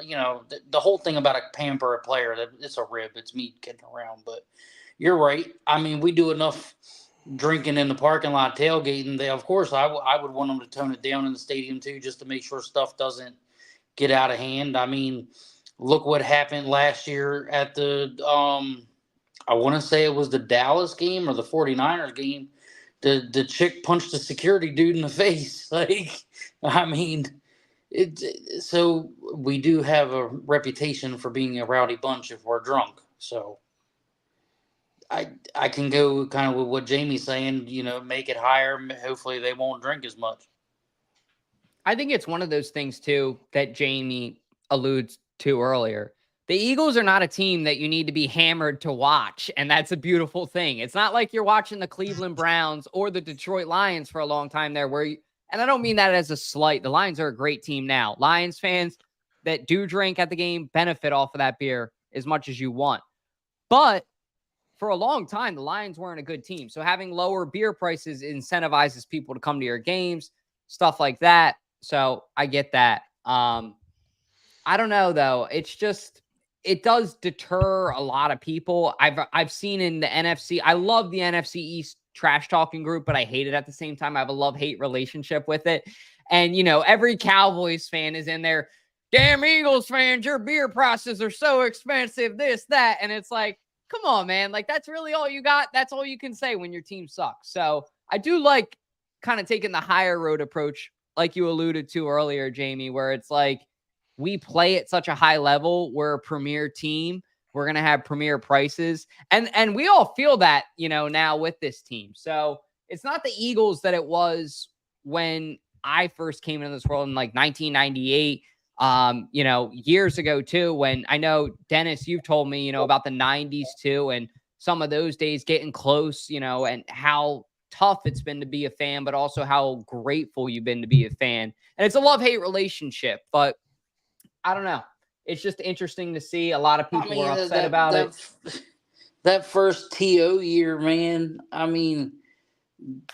[SPEAKER 11] the whole thing about a pamper a player, that it's a rib. It's me kidding around. But you're right. I mean, we do enough drinking in the parking lot, tailgating. Of course, I would want them to tone it down in the stadium too, just to make sure stuff doesn't get out of hand. I mean, look what happened last year at the I want to say it was the Dallas game or the 49ers game. The chick punched the security dude in the face. Like, I mean, so we do have a reputation for being a rowdy bunch if we're drunk. So I can go kind of with what Jamie's saying, make it higher. Hopefully they won't drink as much.
[SPEAKER 5] I think it's one of those things too that Jamie alludes to earlier. The Eagles are not a team that you need to be hammered to watch, and that's a beautiful thing. It's not like you're watching the Cleveland Browns or the Detroit Lions for a long time there and I don't mean that as a slight. The Lions are a great team now. Lions fans that do drink at the game benefit off of that beer as much as you want. But for a long time, the Lions weren't a good team. So having lower beer prices incentivizes people to come to your games, stuff like that. So I get that. I don't know, though. It's just, it does deter a lot of people. I've seen in the NFC, I love the NFC East trash talking group, but I hate it at the same time. I have a love-hate relationship with it. And, every Cowboys fan is in there, damn Eagles fans, your beer prices are so expensive, this, that. And it's like, come on, man. Like, that's really all you got. That's all you can say when your team sucks. So I do like kind of taking the higher road approach, like you alluded to earlier, Jamie, where it's like, we play at such a high level. We're a premier team. We're going to have premier prices. And we all feel that, now with this team. So it's not the Eagles that it was when I first came into this world in like 1998. Years ago too, when I know Dennis, you've told me, about the 90s too, and some of those days getting close, and how tough it's been to be a fan, but also how grateful you've been to be a fan. And it's a love-hate relationship, but I don't know. It's just interesting to see. A lot of people were upset about it.
[SPEAKER 11] That first TO year, man. I mean,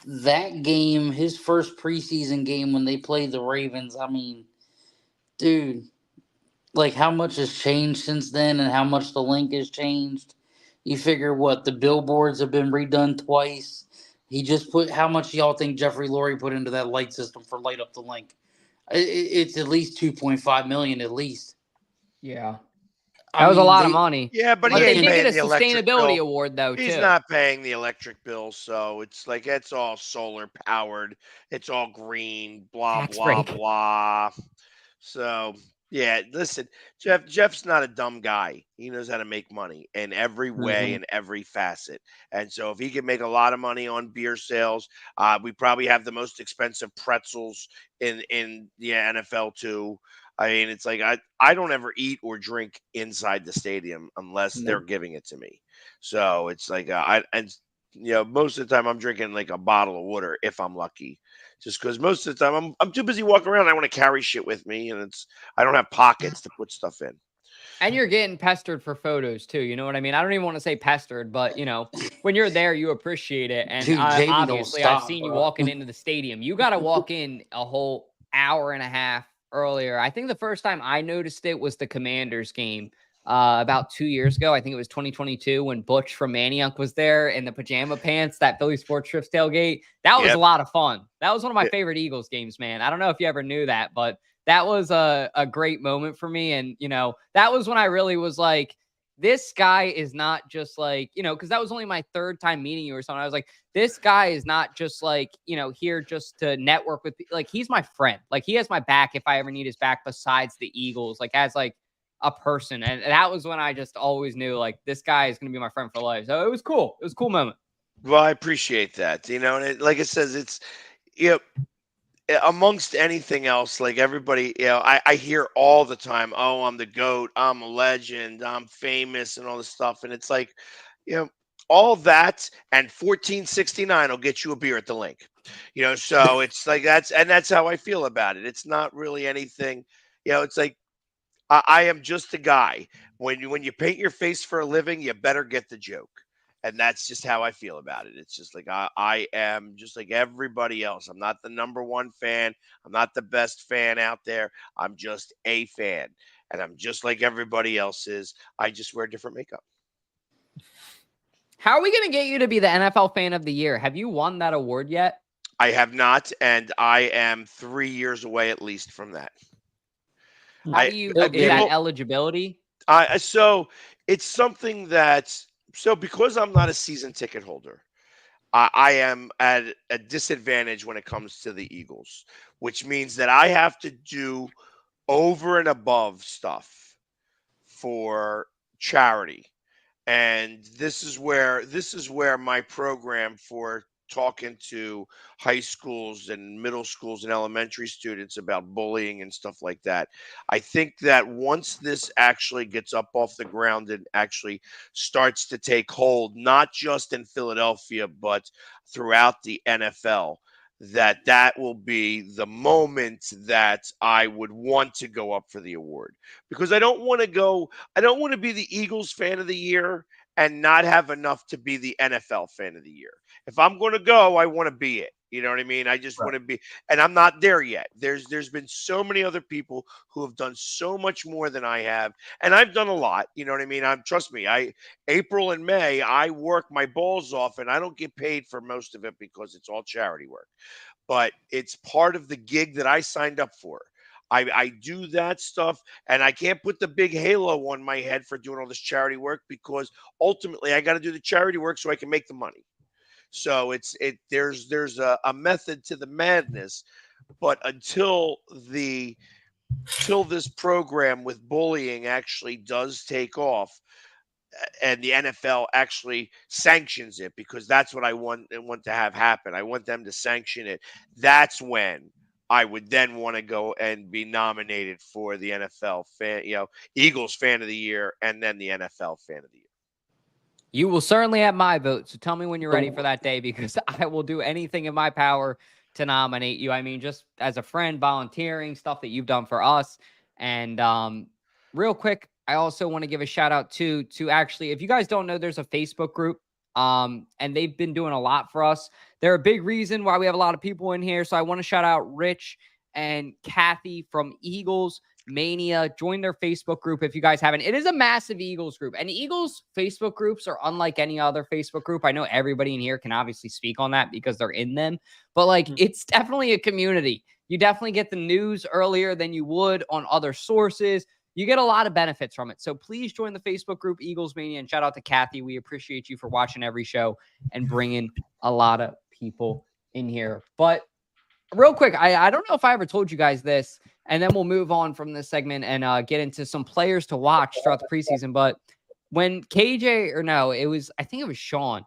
[SPEAKER 11] that game, his first preseason game when they played the Ravens, I mean, dude, like how much has changed since then and how much the link has changed. You figure the billboards have been redone twice. He just put how much y'all think Jeffrey Lurie put into that light system for Light Up the Link? It's at least $2.5 million at least.
[SPEAKER 5] Yeah. That was a lot of money.
[SPEAKER 9] Yeah, but he
[SPEAKER 5] they
[SPEAKER 9] ain't
[SPEAKER 5] did
[SPEAKER 9] paying
[SPEAKER 5] get a
[SPEAKER 9] the electric
[SPEAKER 5] sustainability
[SPEAKER 9] bill.
[SPEAKER 5] award though
[SPEAKER 9] He's
[SPEAKER 5] too.
[SPEAKER 9] not paying the electric bill, so it's like it's all solar powered. It's all green, blah
[SPEAKER 5] Tax
[SPEAKER 9] blah
[SPEAKER 5] break.
[SPEAKER 9] blah. So yeah, listen, Jeff's not a dumb guy. He knows how to make money in every way, in every facet. And so if he can make a lot of money on beer sales, we probably have the most expensive pretzels in the NFL too. I mean, it's like I don't ever eat or drink inside the stadium unless they're giving it to me. So it's like most of the time I'm drinking like a bottle of water if I'm lucky, just because most of the time I'm too busy walking around. I want to carry shit with me, and I don't have pockets to put stuff in.
[SPEAKER 5] And you're getting pestered for photos too. You know what I mean? I don't even want to say pestered, but when you're there, you appreciate it. And
[SPEAKER 11] Dude, JD
[SPEAKER 5] obviously,
[SPEAKER 11] don't
[SPEAKER 5] I've
[SPEAKER 11] stop,
[SPEAKER 5] seen you
[SPEAKER 11] bro.
[SPEAKER 5] walking into the stadium. You got to walk in a whole hour and a half earlier. I think the first time I noticed it was the Commanders game about 2 years ago. I think it was 2022 when Butch from Manioc was there in the pajama pants, that Philly Sports Trips tailgate. That was a lot of fun. That was one of my favorite Eagles games, man. I don't know if you ever knew that, but that was a great moment for me. And, that was when I really was like, this guy is not just like, because that was only my third time meeting you or something. I was like, this guy is not just like, here just to network with, like, he's my friend. Like, he has my back if I ever need his back besides the Eagles, like, as like a person. And that was when I just always knew, like, this guy is going to be my friend for life. So it was cool. It was a cool moment.
[SPEAKER 9] Well, I appreciate that. And like it says, it's, amongst anything else, like everybody, I hear all the time, oh, I'm the GOAT, I'm a legend, I'm famous, and all this stuff. And it's like, all that and 1469 will get you a beer at the link. So it's like that's how I feel about it. It's not really anything, it's like I am just a guy. When you paint your face for a living, you better get the joke. And that's just how I feel about it. It's just like I am just like everybody else. I'm not the number one fan. I'm not the best fan out there. I'm just a fan. And I'm just like everybody else is. I just wear different makeup.
[SPEAKER 5] How are we going to get you to be the NFL Fan of the Year? Have you won that award yet?
[SPEAKER 9] I have not, and I am 3 years away at least from that.
[SPEAKER 5] How do you get that eligibility?
[SPEAKER 9] So it's something that... So because I'm not a season ticket holder, I am at a disadvantage when it comes to the Eagles, which means that I have to do over and above stuff for charity. And this is where my program for talking to high schools and middle schools and elementary students about bullying and stuff like that. I think that once this actually gets up off the ground and actually starts to take hold, not just in Philadelphia, but throughout the NFL, that will be the moment that I would want to go up for the award, because I don't want to be the Eagles Fan of the Year and not have enough to be the NFL Fan of the Year. If I'm going to go, I want to be it. You know what I mean? I just want to be, and I'm not there yet. There's been so many other people who have done so much more than I have, and I've done a lot. You know what I mean? Trust me. April and May, I work my balls off, and I don't get paid for most of it because it's all charity work. But it's part of the gig that I signed up for. I do that stuff, and I can't put the big halo on my head for doing all this charity work, because ultimately I got to do the charity work so I can make the money. So there's a method to the madness, but until this program with bullying actually does take off, and the NFL actually sanctions it, because that's what I want to have happen. I want them to sanction it. That's when I would then want to go and be nominated for the NFL fan, Eagles Fan of the Year, and then the NFL Fan of the Year.
[SPEAKER 5] You will certainly have my vote. So tell me when you're ready for that day, because I will do anything in my power to nominate you. I mean, just as a friend, volunteering, stuff that you've done for us. And real quick, I also want to give a shout out to actually, if you guys don't know, there's a Facebook group, and they've been doing a lot for us. They're a big reason why we have a lot of people in here. So I want to shout out Rich and Kathy from Eagles Mania. Join their Facebook group if you guys haven't. It is a massive Eagles group, and Eagles Facebook groups are unlike any other Facebook group. I know everybody in here can obviously speak on that because they're in them, but like it's definitely a community. You definitely get the news earlier than you would on other sources. You get a lot of benefits from it. So please join the Facebook group Eagles Mania, and shout out to Kathy. We appreciate you for watching every show and bringing a lot of people in here. But real quick, I don't know if I ever told you guys this, and then we'll move on from this segment and get into some players to watch throughout the preseason. But when KJ, or no, I think it was Sean.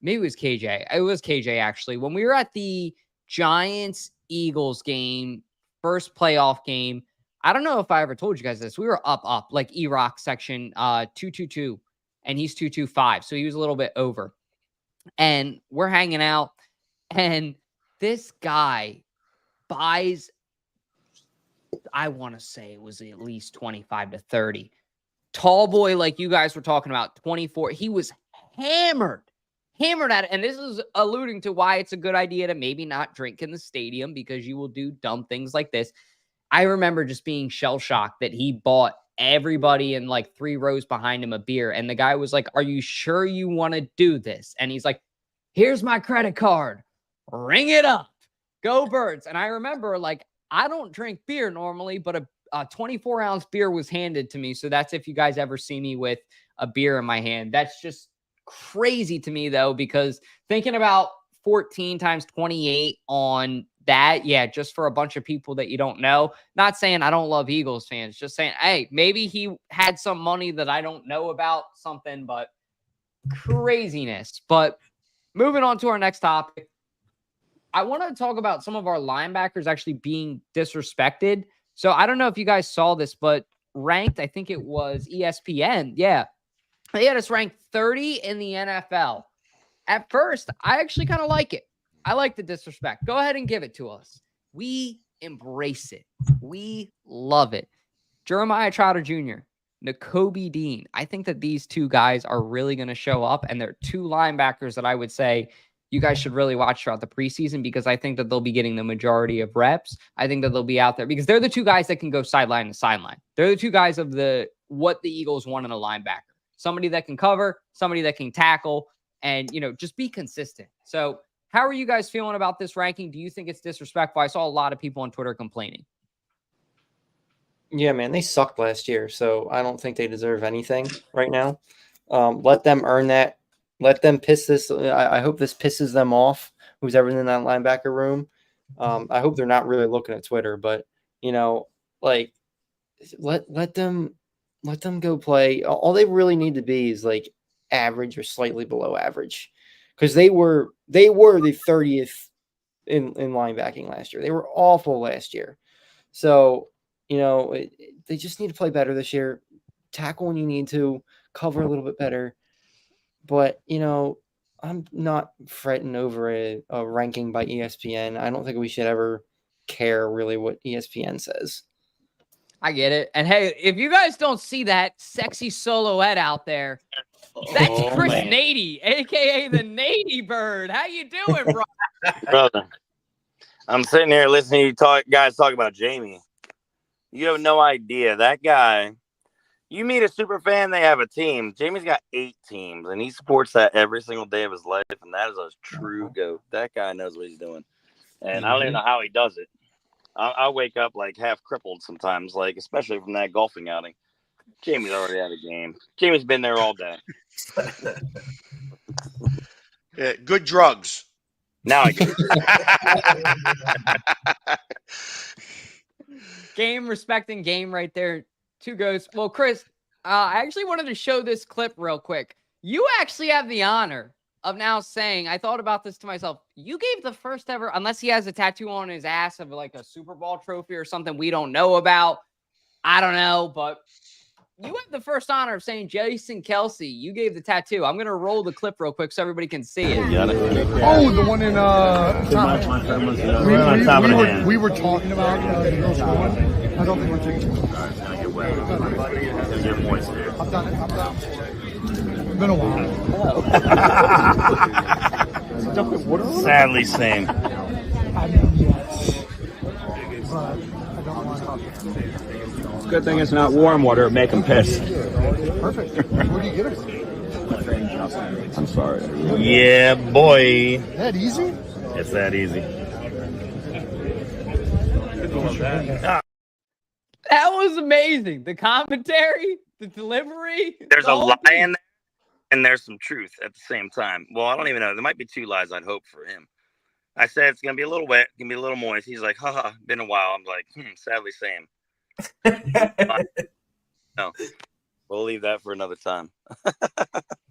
[SPEAKER 5] Maybe it was KJ. It was KJ, actually. When we were at the Giants-Eagles game, first playoff game, I don't know if I ever told you guys this. We were up, like E-Rock section 222, and he's 225. So he was a little bit over. And we're hanging out, and this guy buys, I want to say it was at least 25 to 30. Tall boy, like you guys were talking about, 24. He was hammered at it. And this is alluding to why it's a good idea to maybe not drink in the stadium, because you will do dumb things like this. I remember just being shell-shocked that he bought everybody in like 3 rows behind him a beer. And the guy was like, "Are you sure you want to do this?" And he's like, "Here's my credit card. Ring it up. Go Birds." And I remember, like, I don't drink beer normally, but a 24-ounce beer was handed to me. So that's if you guys ever see me with a beer in my hand. That's just crazy to me, though, because thinking about 14 times 28 on that, yeah, just for a bunch of people that you don't know. Not saying I don't love Eagles fans, just saying, hey, maybe he had some money that I don't know about, something, but craziness. But moving on to our next topic, I want to talk about some of our linebackers actually being disrespected. So I don't know if you guys saw this, but ranked, I think it was ESPN. Yeah. They had us ranked 30 in the NFL. At first, I actually kind of like it. I like the disrespect. Go ahead and give it to us. We embrace it. We love it. Jeremiah Trotter Jr., Nakobe Dean. I think that these two guys are really going to show up, and they're 2 linebackers that I would say you guys should really watch throughout the preseason, because I think that they'll be getting the majority of reps. I think that they'll be out there because they're the 2 guys that can go sideline to sideline. They're the 2 guys of what the Eagles want in a linebacker. Somebody that can cover, somebody that can tackle, and, just be consistent. So how are you guys feeling about this ranking? Do you think it's disrespectful? I saw a lot of people on Twitter complaining.
[SPEAKER 1] Yeah, man, they sucked last year, so I don't think they deserve anything right now. Let them earn that. Let them piss this. I hope this pisses them off, who's ever in that linebacker room. I hope they're not really looking at Twitter, but, like, let them go play. All they really need to be is, like, average or slightly below average, because they were the 30th in linebacking last year. They were awful last year. So, they just need to play better this year. Tackle when you need to, cover a little bit better. But, I'm not fretting over a ranking by ESPN. I don't think we should ever care really what ESPN says.
[SPEAKER 5] I get it. And hey, if you guys don't see that sexy silhouette out there, that's Chris Nady, a.k.a. the Nady Bird. How you doing, bro?
[SPEAKER 12] Brother, I'm sitting here listening to you guys talk about Jamie. You have no idea. That guy, you meet a super fan, they have a team. Jamie's got 8 teams, and he supports that every single day of his life, and that is a true GOAT. That guy knows what he's doing. And I don't even know how he does it. I wake up like half crippled sometimes, like especially from that golfing outing. Jamie's already out of the game. Jamie's been there all day.
[SPEAKER 9] Yeah, good drugs.
[SPEAKER 12] Now I get it.
[SPEAKER 5] Game respecting game right there. 2 goats. Well, Chris, I actually wanted to show this clip real quick. You actually have the honor of now saying, I thought about this to myself, you gave the first ever, unless he has a tattoo on his ass of like a Super Bowl trophy or something we don't know about. I don't know, but you have the first honor of saying Jason Kelsey. You gave the tattoo. I'm going to roll the clip real quick so everybody can see it.
[SPEAKER 13] Oh, the one in we were talking about the girls going. I don't think we're taking it. I've done it. It's been a while.
[SPEAKER 12] Sadly, same.
[SPEAKER 13] I mean, yes. But I don't want to.
[SPEAKER 2] Good thing it's not warm water. It'd make them piss.
[SPEAKER 13] Perfect. Where do you get it?
[SPEAKER 2] I'm sorry.
[SPEAKER 12] Yeah, boy.
[SPEAKER 13] That easy?
[SPEAKER 12] It's that easy.
[SPEAKER 5] That was amazing. The commentary, the delivery.
[SPEAKER 12] There's
[SPEAKER 5] the
[SPEAKER 12] a
[SPEAKER 5] whole
[SPEAKER 12] lie
[SPEAKER 5] thing.
[SPEAKER 12] in there, and there's some truth at the same time. Well, I don't even know. There might be two lies I'd hope for him. I said it's going to be a little wet, going to be a little moist. He's like, haha, been a while. I'm like, sadly same. No, we'll leave that for another time.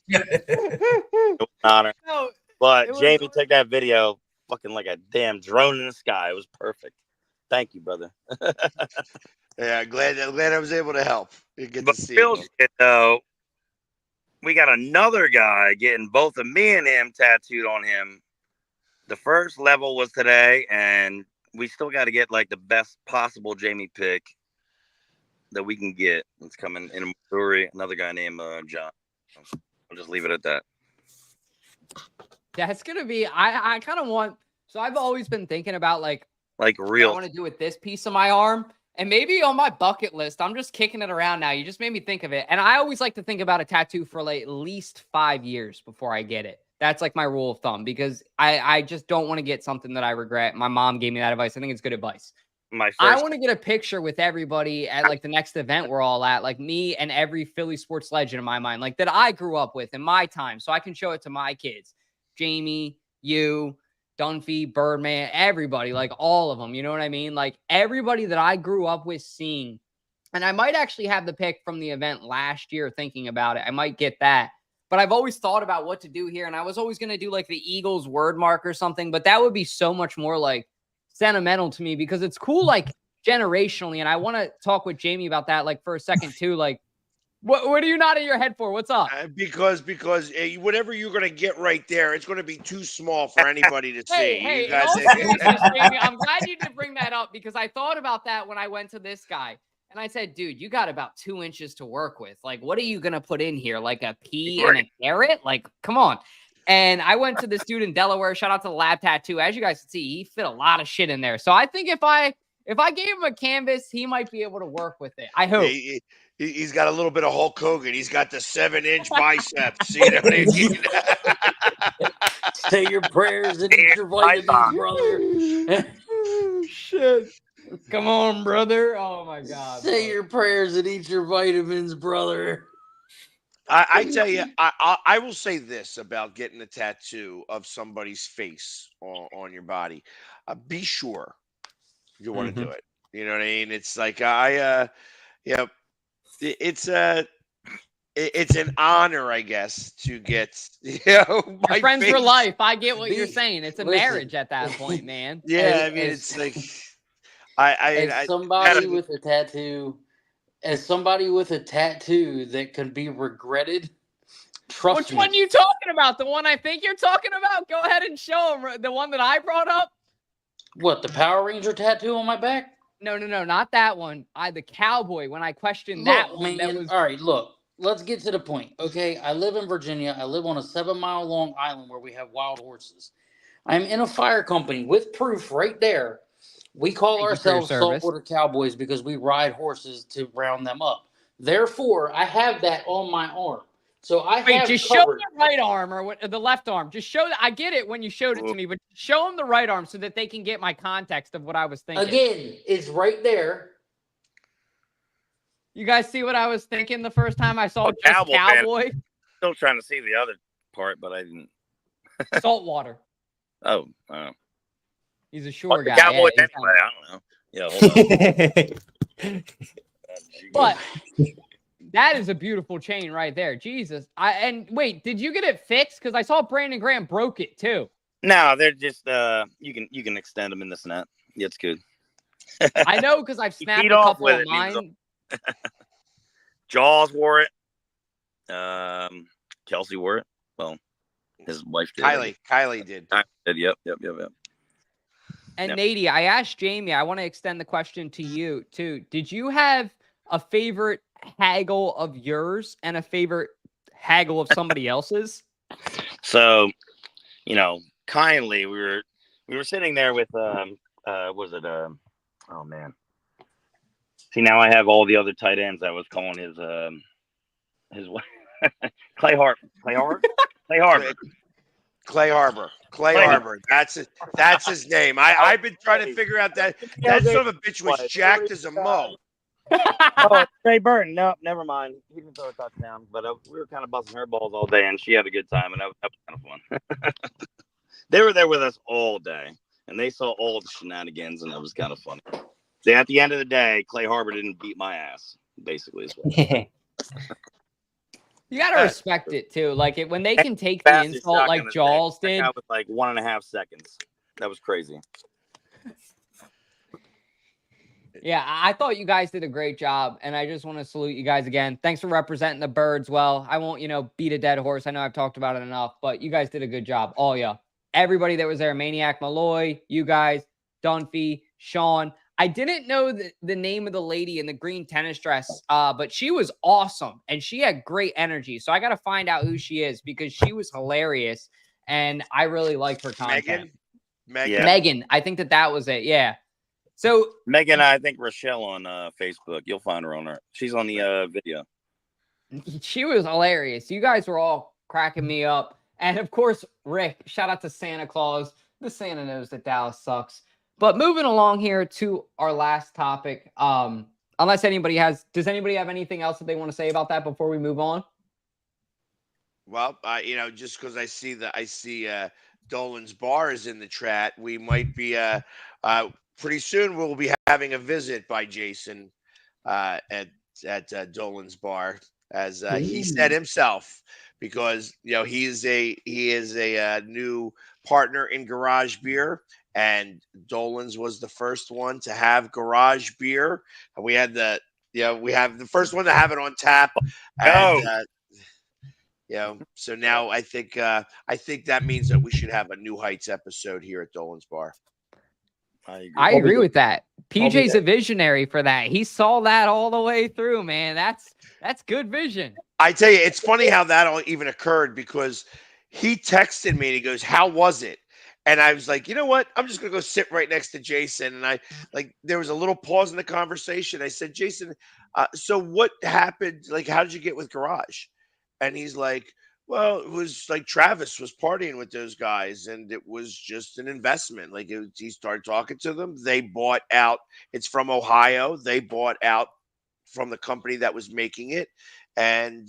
[SPEAKER 12] It was an honor.
[SPEAKER 5] No,
[SPEAKER 12] But
[SPEAKER 5] was-
[SPEAKER 12] Jamie took that video fucking like a damn drone in the sky. It was perfect. Thank you, brother.
[SPEAKER 9] Yeah, glad I was able to help. You get
[SPEAKER 12] But
[SPEAKER 9] to see
[SPEAKER 12] Phil
[SPEAKER 9] it.
[SPEAKER 12] shit, though, we got another guy getting both of me and him tattooed on him. The first level was today, and we still got to get like the best possible Jamie pick that we can get. It's coming in Missouri. Another guy named John. I'll just leave it at that.
[SPEAKER 5] That's gonna be. I kind of want. So I've always been thinking about like
[SPEAKER 12] real.
[SPEAKER 5] I want to do with this piece of my arm, and maybe on my bucket list. I'm just kicking it around now. You just made me think of it, and I always like to think about a tattoo for like at least 5 years before I get it. That's like my rule of thumb because I just don't want to get something that I regret. My mom gave me that advice. I think it's good advice. I want to get a picture with everybody at like the next event we're all at, like me and every Philly sports legend in my mind, like that I grew up with in my time, so I can show it to my kids. Jamie, you, Dunphy, Birdman, everybody, like all of them. You know what I mean? Like everybody that I grew up with seeing. And I might actually have the pick from the event last year thinking about it. I might get that. But I've always thought about what to do here. And I was always going to do like the Eagles word mark or something. But that would be so much more like sentimental to me because it's cool like generationally. And I want to talk with Jamie about that like for a second too. Like, what are you nodding your head for? What's up?
[SPEAKER 9] Because whatever you're going to get right there, it's going to be too small for anybody to see.
[SPEAKER 5] Hey,
[SPEAKER 9] You guys-
[SPEAKER 5] in all seriousness, Jamie, I'm glad you did bring that up because I thought about that when I went to this guy. And I said, dude, you got about 2 inches to work with. Like, what are you going to put in here? Like a pea and a carrot? Like, come on. And I went to this dude in Delaware. Shout out to the Lab Tattoo. As you guys can see, he fit a lot of shit in there. So I think if I gave him a canvas, he might be able to work with it. I hope.
[SPEAKER 9] He's got a little bit of Hulk Hogan. He's got the 7-inch biceps. You know what I mean?
[SPEAKER 11] Say your prayers and eat your vitamins, brother.
[SPEAKER 5] Shit. Come on, brother. Oh, my God.
[SPEAKER 11] Say your prayers and eat your vitamins, brother.
[SPEAKER 9] I tell you, I will say this about getting a tattoo of somebody's face on your body. Be sure you want to do it. You know what I mean? It's like it's an honor, I guess, to get
[SPEAKER 5] my friends
[SPEAKER 9] face.
[SPEAKER 5] for life. I get what you're saying. It's a marriage at that point, man.
[SPEAKER 9] Yeah, I mean, it's like
[SPEAKER 11] as somebody with a tattoo that can be regretted. Trust
[SPEAKER 5] Which
[SPEAKER 11] me.
[SPEAKER 5] one you talking about? The one I think you're talking about? Go ahead and show them. The one that I brought up?
[SPEAKER 11] What, the Power Ranger tattoo on my back?
[SPEAKER 5] No, not that one. The cowboy. When I questioned that
[SPEAKER 11] Look,
[SPEAKER 5] one,
[SPEAKER 11] man,
[SPEAKER 5] that was
[SPEAKER 11] all right. Look, let's get to the point. Okay, I live in Virginia. I live on a 7-mile long island where we have wild horses. I'm in a fire company with proof right there. We call ourselves saltwater cowboys because we ride horses to round them up. Therefore, I have that on my arm. So I have
[SPEAKER 5] just
[SPEAKER 11] covered.
[SPEAKER 5] show the right arm or the left arm. Just show that. I get it when you showed it to me, but show them the right arm so that they can get my context of what I was thinking.
[SPEAKER 11] Again, it's right there.
[SPEAKER 5] You guys see what I was thinking the first time I saw just cowboy?
[SPEAKER 12] Still trying to see the other part, but I didn't.
[SPEAKER 5] Saltwater.
[SPEAKER 12] Oh.
[SPEAKER 5] He's a shore guy.
[SPEAKER 12] Cowboy
[SPEAKER 5] Yeah,
[SPEAKER 12] anyway, I don't know. Yeah.
[SPEAKER 5] But that is a beautiful chain right there. Jesus. And wait, did you get it fixed? Because I saw Brandon Graham broke it too.
[SPEAKER 12] No, they're just you can extend them in the snap. Yeah, it's good.
[SPEAKER 5] I know because I've snapped a
[SPEAKER 12] teed off
[SPEAKER 5] couple
[SPEAKER 12] with
[SPEAKER 5] of
[SPEAKER 12] it. He was
[SPEAKER 5] mine.
[SPEAKER 12] Jaws wore it. Kelsey wore it. Well, his wife did.
[SPEAKER 9] Kylie did.
[SPEAKER 12] Yep.
[SPEAKER 5] And Nady, I asked Jamie, I want to extend the question to you too. Did you have a favorite haggle of yours and a favorite haggle of somebody else's?
[SPEAKER 12] So, kindly we were sitting there with was it oh man. See, now I have all the other tight ends. I was calling his Clay Harbor. Clay Harbor. Clay Harbor.
[SPEAKER 9] Clay Harbor. Clay Harbor. That's his name. I've been trying to figure out that son of a bitch was jacked as a mo.
[SPEAKER 12] Oh, Trey Burton. No, never mind. He didn't throw a touchdown, but we were kind of busting her balls all day, and she had a good time, and that was kind of fun. They were there with us all day, and they saw all the shenanigans, and it was kind of funny. See, at the end of the day, Clay Harbor didn't beat my ass, basically. Is what
[SPEAKER 5] You gotta respect it too. Like when they can take the insult like Jaws did.
[SPEAKER 12] That was like 1.5 seconds. That was crazy.
[SPEAKER 5] Yeah, I thought you guys did a great job, and I just want to salute you guys again. Thanks for representing the birds well. I won't, beat a dead horse. I know I've talked about it enough, but you guys did a good job. All ya. Everybody that was there, Maniac Malloy, you guys, Dunphy, Sean. I didn't know the name of the lady in the green tennis dress, but she was awesome, and she had great energy. So I got to find out who she is because she was hilarious, and I really liked her content. Megan. I think that was it. Yeah. So
[SPEAKER 12] Megan, I think Rochelle on Facebook. You'll find her on her. She's on the video.
[SPEAKER 5] She was hilarious. You guys were all cracking me up. And of course, Rick, shout out to Santa Claus. The Santa knows that Dallas sucks. But moving along here to our last topic. Unless does anybody have anything else that they want to say about that before we move on?
[SPEAKER 9] Well, just because I see Dolan's Bar is in the chat, we might be pretty soon we'll be having a visit by Jason at Dolan's Bar, as he said himself, because he is a new partner in Garage Beer, and Dolan's was the first one to have Garage Beer, and we had the first one to have it on tap. And, so now I think that means that we should have a New Heights episode here at Dolan's Bar.
[SPEAKER 5] I agree with that. PJ's a visionary for that. He saw that all the way through, man. That's good vision.
[SPEAKER 9] I tell you, it's funny how that all even occurred, because he texted me and he goes, "How was it?" And I was like, you know what? I'm just going to go sit right next to Jason. And there was a little pause in the conversation. I said, "Jason, so what happened? Like, how did you get with Garage?" And he's like, "Well, it was like Travis was partying with those guys, and it was just an investment. Like, he started talking to them. They bought out. It's from Ohio. They bought out from the company that was making it. And,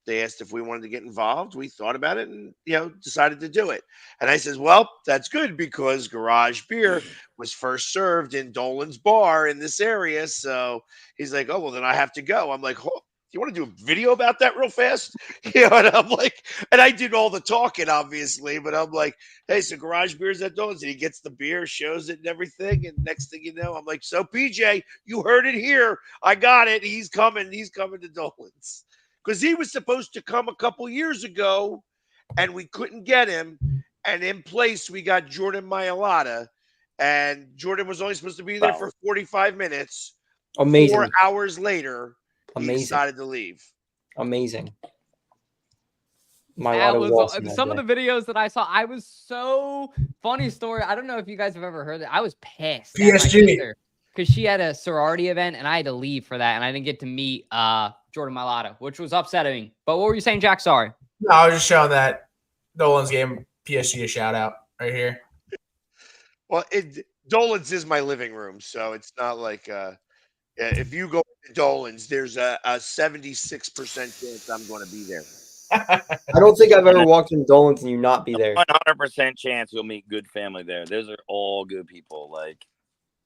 [SPEAKER 9] they asked if we wanted to get involved. We thought about it and, decided to do it." And I says, "Well, that's good, because Garage Beer was first served in Dolan's Bar in this area." So he's like, "Oh, well, then I have to go." I'm like, "Oh, you want to do a video about that real fast?" And I'm like, and I did all the talking, obviously, but I'm like, "Hey, so Garage Beer's at Dolan's," and he gets the beer, shows it and everything. And next thing you know, I'm like, "So PJ, you heard it here. I got it. He's coming to Dolan's." Because he was supposed to come a couple years ago and we couldn't get him. And in place, we got Jordan Mailata. And Jordan was only supposed to be there for 45 minutes.
[SPEAKER 1] Amazing.
[SPEAKER 9] 4 hours later, he decided to leave.
[SPEAKER 1] Amazing.
[SPEAKER 5] Some of the videos that I saw, I was so funny story. I don't know if you guys have ever heard it. I was pissed.
[SPEAKER 8] PSG.
[SPEAKER 5] Because she had a sorority event and I had to leave for that. And I didn't get to meet Jordan Mailata, which was upsetting. But what were you saying, Jack? Sorry.
[SPEAKER 8] No, I was just showing that Dolan's gave PSG a shout out right here.
[SPEAKER 9] Well, Dolan's is my living room, so it's not like if you go to Dolan's, there's a 76% chance I'm going to be there.
[SPEAKER 1] I don't think I've ever walked in Dolan's and you not be there.
[SPEAKER 12] 100% chance you'll meet good family there. Those are all good people. Like,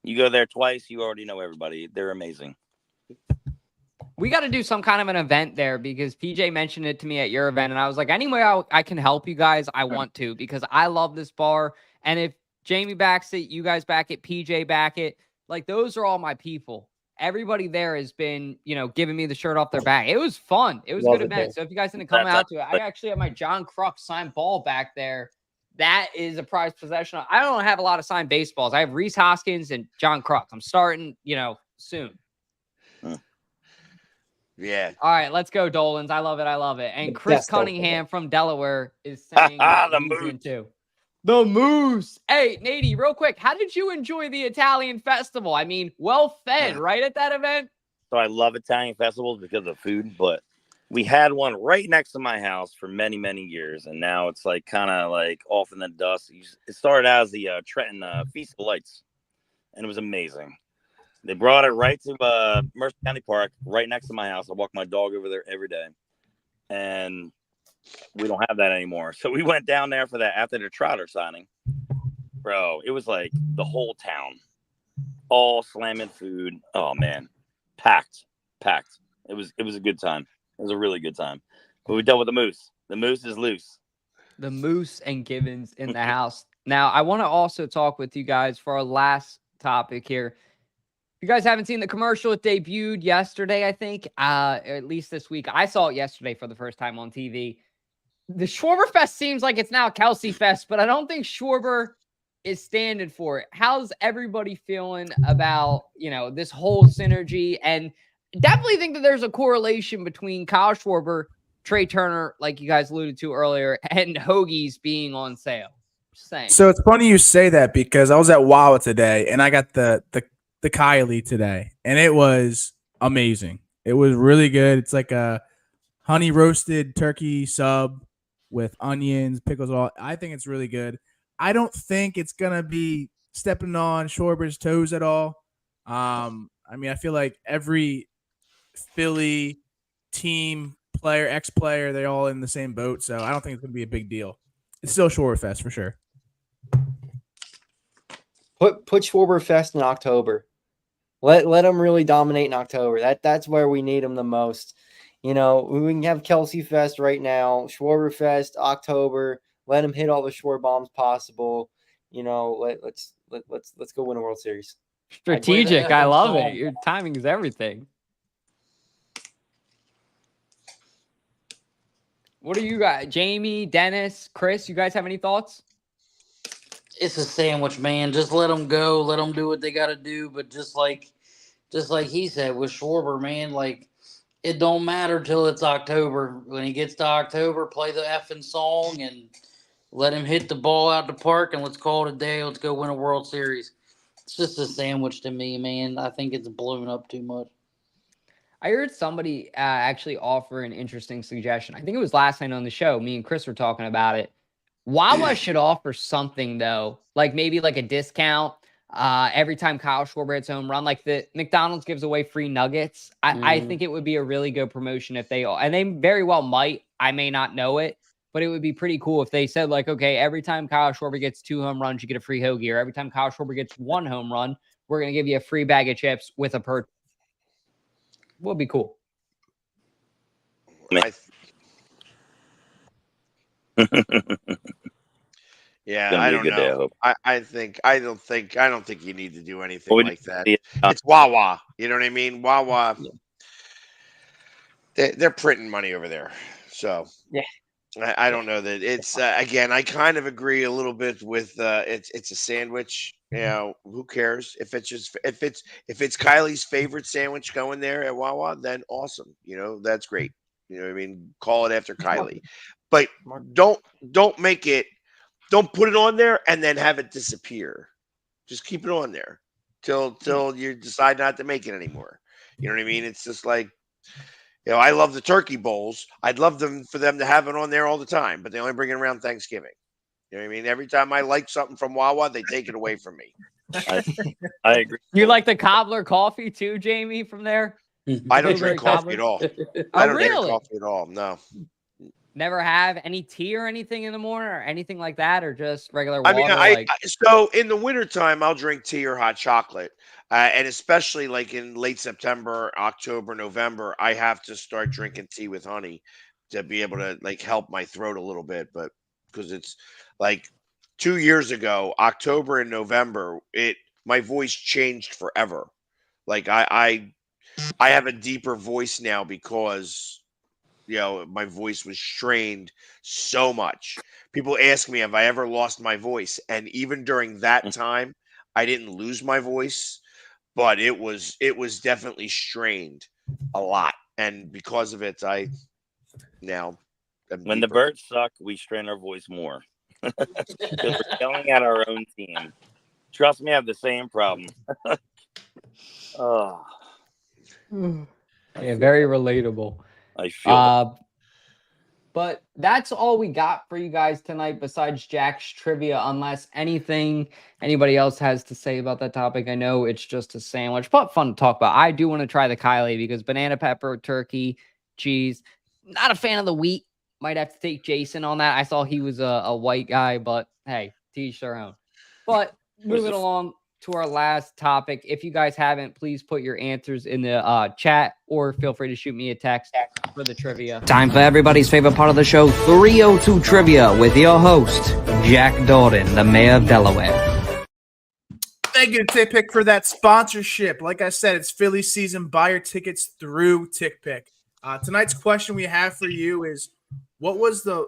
[SPEAKER 12] you go there twice, you already know everybody. They're amazing.
[SPEAKER 5] We got to do some kind of an event there, because PJ mentioned it to me at your event. And I was like, anyway, I can help you guys, I want to, because I love this bar. And if Jamie backs it, you guys back it, PJ back it, like, those are all my people. Everybody there has been, giving me the shirt off their back. It was fun. It was a good event. So if you guys didn't come out to it, I actually have my John Kruk signed ball back there. That is a prized possession. I don't have a lot of signed baseballs. I have Reese Hoskins and John Kruk. I'm starting, soon.
[SPEAKER 9] Yeah.
[SPEAKER 5] All right, let's go, Dolan's. I love it. And Chris Cunningham from Delaware is saying he's in too. The Moose. Hey, Nady, real quick, how did you enjoy the Italian festival? I mean, well fed, right, at that event?
[SPEAKER 12] So I love Italian festivals because of food, but we had one right next to my house for many, many years, and now it's like kind of like off in the dust. It started out as the Trenton Feast of Lights, and it was amazing. They brought it right to Mercer County Park, right next to my house. I walk my dog over there every day, and we don't have that anymore. So we went down there for that after the Trotter signing. Bro, it was like the whole town, all slamming food. Oh man, packed. It was a good time. It was a really good time. But we dealt with the Moose. The Moose is loose.
[SPEAKER 5] The Moose and Gibbons in the house. Now, I want to also talk with you guys for our last topic here. If you guys haven't seen the commercial, it debuted yesterday, I think, at least this week. I saw it yesterday for the first time on TV. The Schwarber Fest seems like it's now Kelsey Fest, but I don't think Schwarber is standing for it. How's everybody feeling about, this whole synergy? And definitely think that there's a correlation between Kyle Schwarber, Trey Turner, like you guys alluded to earlier, and Hoagies being on sale. Just saying.
[SPEAKER 7] So it's funny you say that because I was at Wawa today and I got the Kylie today, and it was amazing. It was really good. It's like a honey roasted turkey sub with onions, pickles, all. I think it's really good. I don't think it's gonna be stepping on Schwarber's toes at all. I feel like every Philly team player, ex-player, they're all in the same boat, so I don't think it's gonna be a big deal. It's still Schwarberfest for sure.
[SPEAKER 1] Put Schwarberfest in October. Let them really dominate in October. That's where we need them the most. We can have Kelsey Fest right now, Schwarberfest October. Let them hit all the Schwarber bombs possible. Let's go win a World Series.
[SPEAKER 5] Strategic. I love it. Your timing is everything. What do you guys, Jamie, Dennis, Chris? You guys have any thoughts?
[SPEAKER 11] It's a sandwich, man. Just let them go. Let them do what they got to do. But just like he said with Schwarber, man, like it don't matter till it's October. When he gets to October, play the effing song and let him hit the ball out the park and let's call it a day. Let's go win a World Series. It's just a sandwich to me, man. I think it's blown up too much.
[SPEAKER 5] I heard somebody actually offer an interesting suggestion. I think it was last night on the show. Me and Chris were talking about it. Wawa should offer something, though, like maybe like a discount every time Kyle Schwarber hits home run. Like the McDonald's gives away free nuggets. I think it would be a really good promotion if they all, and they very well might. I may not know it, but it would be pretty cool if they said, like, okay, every time Kyle Schwarber gets 2 home runs, you get a free hoagie. Or every time Kyle Schwarber gets 1 home run, we're going to give you a free bag of chips with a purchase. Would be cool.
[SPEAKER 9] Yeah, I don't know. I don't think you need to do anything like that. It's Wawa. You know what I mean? Wawa. They're printing money over there. So
[SPEAKER 1] yeah.
[SPEAKER 9] I don't know that it's again. I kind of agree a little bit with it's a sandwich. Who cares if it's Kylie's favorite sandwich going there at Wawa? Then awesome. That's great. You know what I mean? Call it after Kylie, but don't make it. Don't put it on there and then have it disappear. Just keep it on there till you decide not to make it anymore. You know what I mean? It's just like. I love the turkey bowls. I'd love for them to have it on there all the time, but they only bring it around Thanksgiving. You know what I mean? Every time I like something from Wawa, they take it away from me.
[SPEAKER 12] I agree.
[SPEAKER 5] You like the cobbler coffee too, Jamie, from there?
[SPEAKER 9] I don't drink coffee at all. I don't drink
[SPEAKER 5] really?
[SPEAKER 9] coffee at all. No.
[SPEAKER 5] Never have any tea or anything in the morning or anything like that, or just regular water?
[SPEAKER 9] I mean, so in the wintertime, I'll drink tea or hot chocolate. And especially like in late September, October, November, I have to start drinking tea with honey to be able to like help my throat a little bit. But because it's like 2 years ago, October and November, my voice changed forever. Like I have a deeper voice now because my voice was strained so much. People ask me, have I ever lost my voice? And even during that time, I didn't lose my voice. But it was definitely strained a lot, and because of it, I now.
[SPEAKER 12] When the birds suck, we strain our voice more. yelling at our own team. Trust me, I have the same problem. Oh.
[SPEAKER 5] Yeah, very relatable.
[SPEAKER 12] I feel
[SPEAKER 5] But that's all we got for you guys tonight besides Jack's trivia, unless anybody else has to say about that topic. I know it's just a sandwich, but fun to talk about. I do want to try the Kylie because banana pepper, turkey, cheese. Not a fan of the wheat. Might have to take Jason on that. I saw he was a white guy, but hey, to each their own. But moving along to our last topic. If you guys haven't, please put your answers in the chat or feel free to shoot me a text for the trivia.
[SPEAKER 10] Time for everybody's favorite part of the show, 302 Trivia, with your host, Jack Dorden, the mayor of Delaware.
[SPEAKER 7] Thank you, TickPick, for that sponsorship. Like I said, it's Philly season. Buy your tickets through TickPick. Tonight's question we have for you is, what was the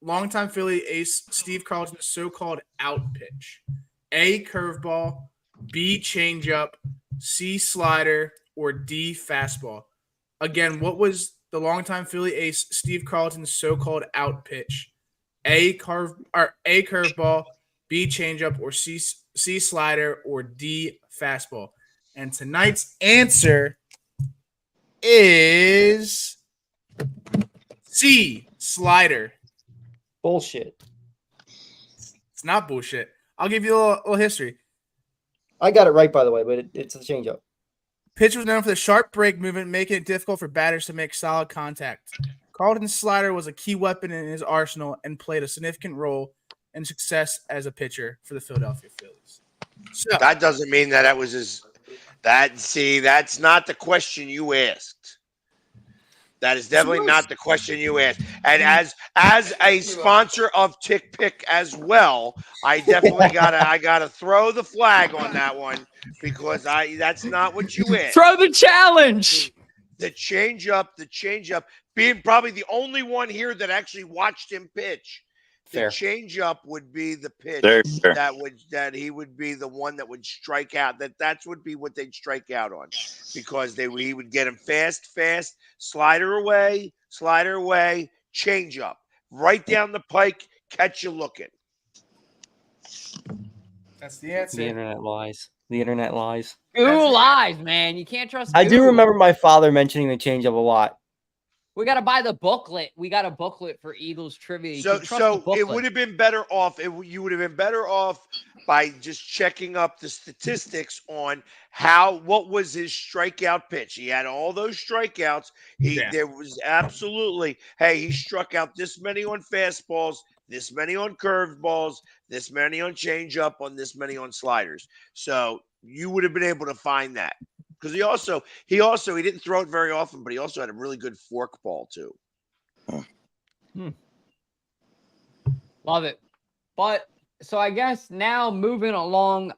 [SPEAKER 7] longtime Philly ace Steve Carlton's so-called out pitch? A, curveball, B, changeup, C, slider, or D, fastball? Again, what was the longtime Philly ace Steve Carlton's so-called out pitch? A, curveball, B, changeup, or C, slider, or D, fastball? And tonight's answer is C, slider.
[SPEAKER 1] Bullshit.
[SPEAKER 7] It's not bullshit. I'll give you a little history.
[SPEAKER 1] I got it right, by the way, but it's a changeup.
[SPEAKER 7] Pitch was known for the sharp break movement, making it difficult for batters to make solid contact. Carlton's slider was a key weapon in his arsenal and played a significant role in success as a pitcher for the Philadelphia Phillies. So
[SPEAKER 9] that doesn't mean that was his. That's not the question you asked. That is definitely not the question you asked. And as a sponsor of TickPick as well, I definitely gotta throw the flag on that one because that's not what you asked.
[SPEAKER 5] Throw the challenge.
[SPEAKER 9] The changeup, being probably the only one here that actually watched him pitch. The changeup would be the pitch that he would be the one that would strike out. That would be what they'd strike out on, because he would get him fast, slider away, changeup right down the pike, catch you looking.
[SPEAKER 7] That's the answer.
[SPEAKER 1] The internet lies. The internet lies.
[SPEAKER 5] Google lies, man. You can't trust
[SPEAKER 1] I
[SPEAKER 5] Google.
[SPEAKER 1] do remember my father mentioning the changeup a lot.
[SPEAKER 5] We got to buy the booklet. We got a booklet for Eagles trivia.
[SPEAKER 9] So it would have been better off. You would have been better off by just checking up the statistics on what was his strikeout pitch. He had all those strikeouts. There was absolutely, he struck out this many on fastballs, this many on curveballs, this many on changeup, on this many on sliders. So you would have been able to find that. Because he didn't throw it very often, but he also had a really good fork ball too.
[SPEAKER 5] Love it. But so I guess now moving along,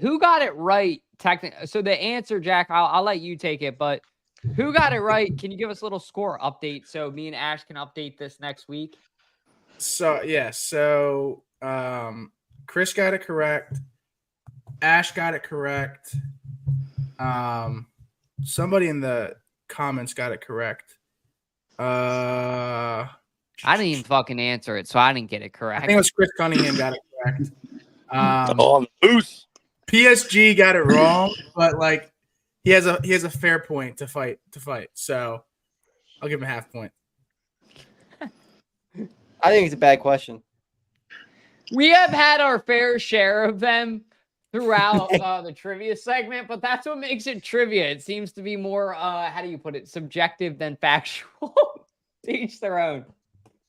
[SPEAKER 5] who got it right? Technically, so the answer, Jack, I'll let you take it. But who got it right? Can you give us a little score update so me and Ash can update this next week?
[SPEAKER 7] So Chris got it correct. Ash got it correct. Somebody in the comments got it correct.
[SPEAKER 5] I didn't even fucking answer it, so I didn't get it correct.
[SPEAKER 7] I think it was Chris Cunningham got it correct.
[SPEAKER 12] Boost.
[SPEAKER 7] PSG got it wrong, but like he has a fair point to fight. So I'll give him a half point.
[SPEAKER 1] I think it's a bad question.
[SPEAKER 5] We have had our fair share of them throughout the trivia segment, but that's what makes it trivia. It seems to be more, how do you put it, subjective than factual. To each their own.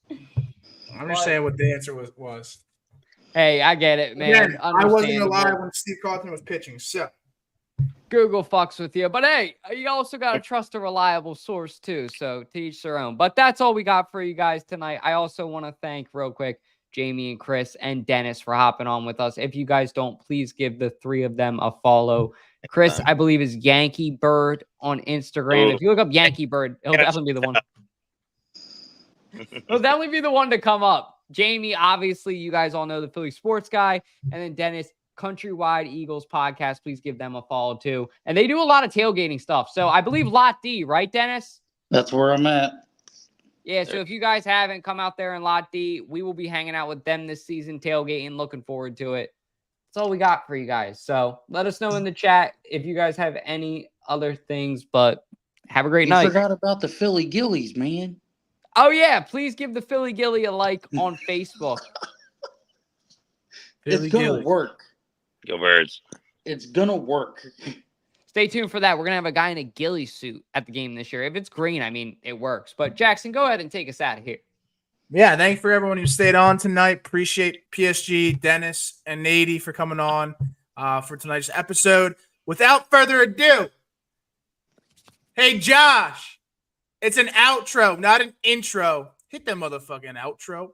[SPEAKER 7] I'm just saying what the answer was.
[SPEAKER 5] Hey, I get it, man.
[SPEAKER 7] Again, I wasn't alive when Steve Carlton was pitching, so
[SPEAKER 5] Google fucks with you. But hey, you also got to trust a reliable source too, so to each their own. But that's all we got for you guys tonight. I also want to thank real quick Jamie and Chris and Dennis for hopping on with us. If you guys don't, please give the three of them a follow. Chris, I believe, is Yankee Bird on Instagram. If you look up Yankee Bird, he'll definitely be the one. He'll definitely be the one to come up. Jamie, obviously, you guys all know the Philly sports guy. And then Dennis, Countrywide Eagles podcast. Please give them a follow too. And they do a lot of tailgating stuff. So I believe Lot D, right, Dennis?
[SPEAKER 11] That's where I'm at.
[SPEAKER 5] Yeah, so if you guys haven't come out there in Lot D, we will be hanging out with them this season, tailgating, looking forward to it. That's all we got for you guys. So let us know in the chat if you guys have any other things, but have a great night.
[SPEAKER 11] You forgot about the Philly Gillies, man.
[SPEAKER 5] Oh, yeah. Please give the Philly Gilly a like on Facebook.
[SPEAKER 11] It's going to work.
[SPEAKER 12] Go Birds.
[SPEAKER 11] It's going to work.
[SPEAKER 5] Stay tuned for that. We're going to have a guy in a ghillie suit at the game this year. If it's green, I mean, it works. But Jackson, go ahead and take us out of here.
[SPEAKER 8] Yeah, thank you for everyone who stayed on tonight. Appreciate PSG, Dennis, and Nady for coming on for tonight's episode. Without further ado, hey, Josh, it's an outro, not an intro. Hit that motherfucking outro.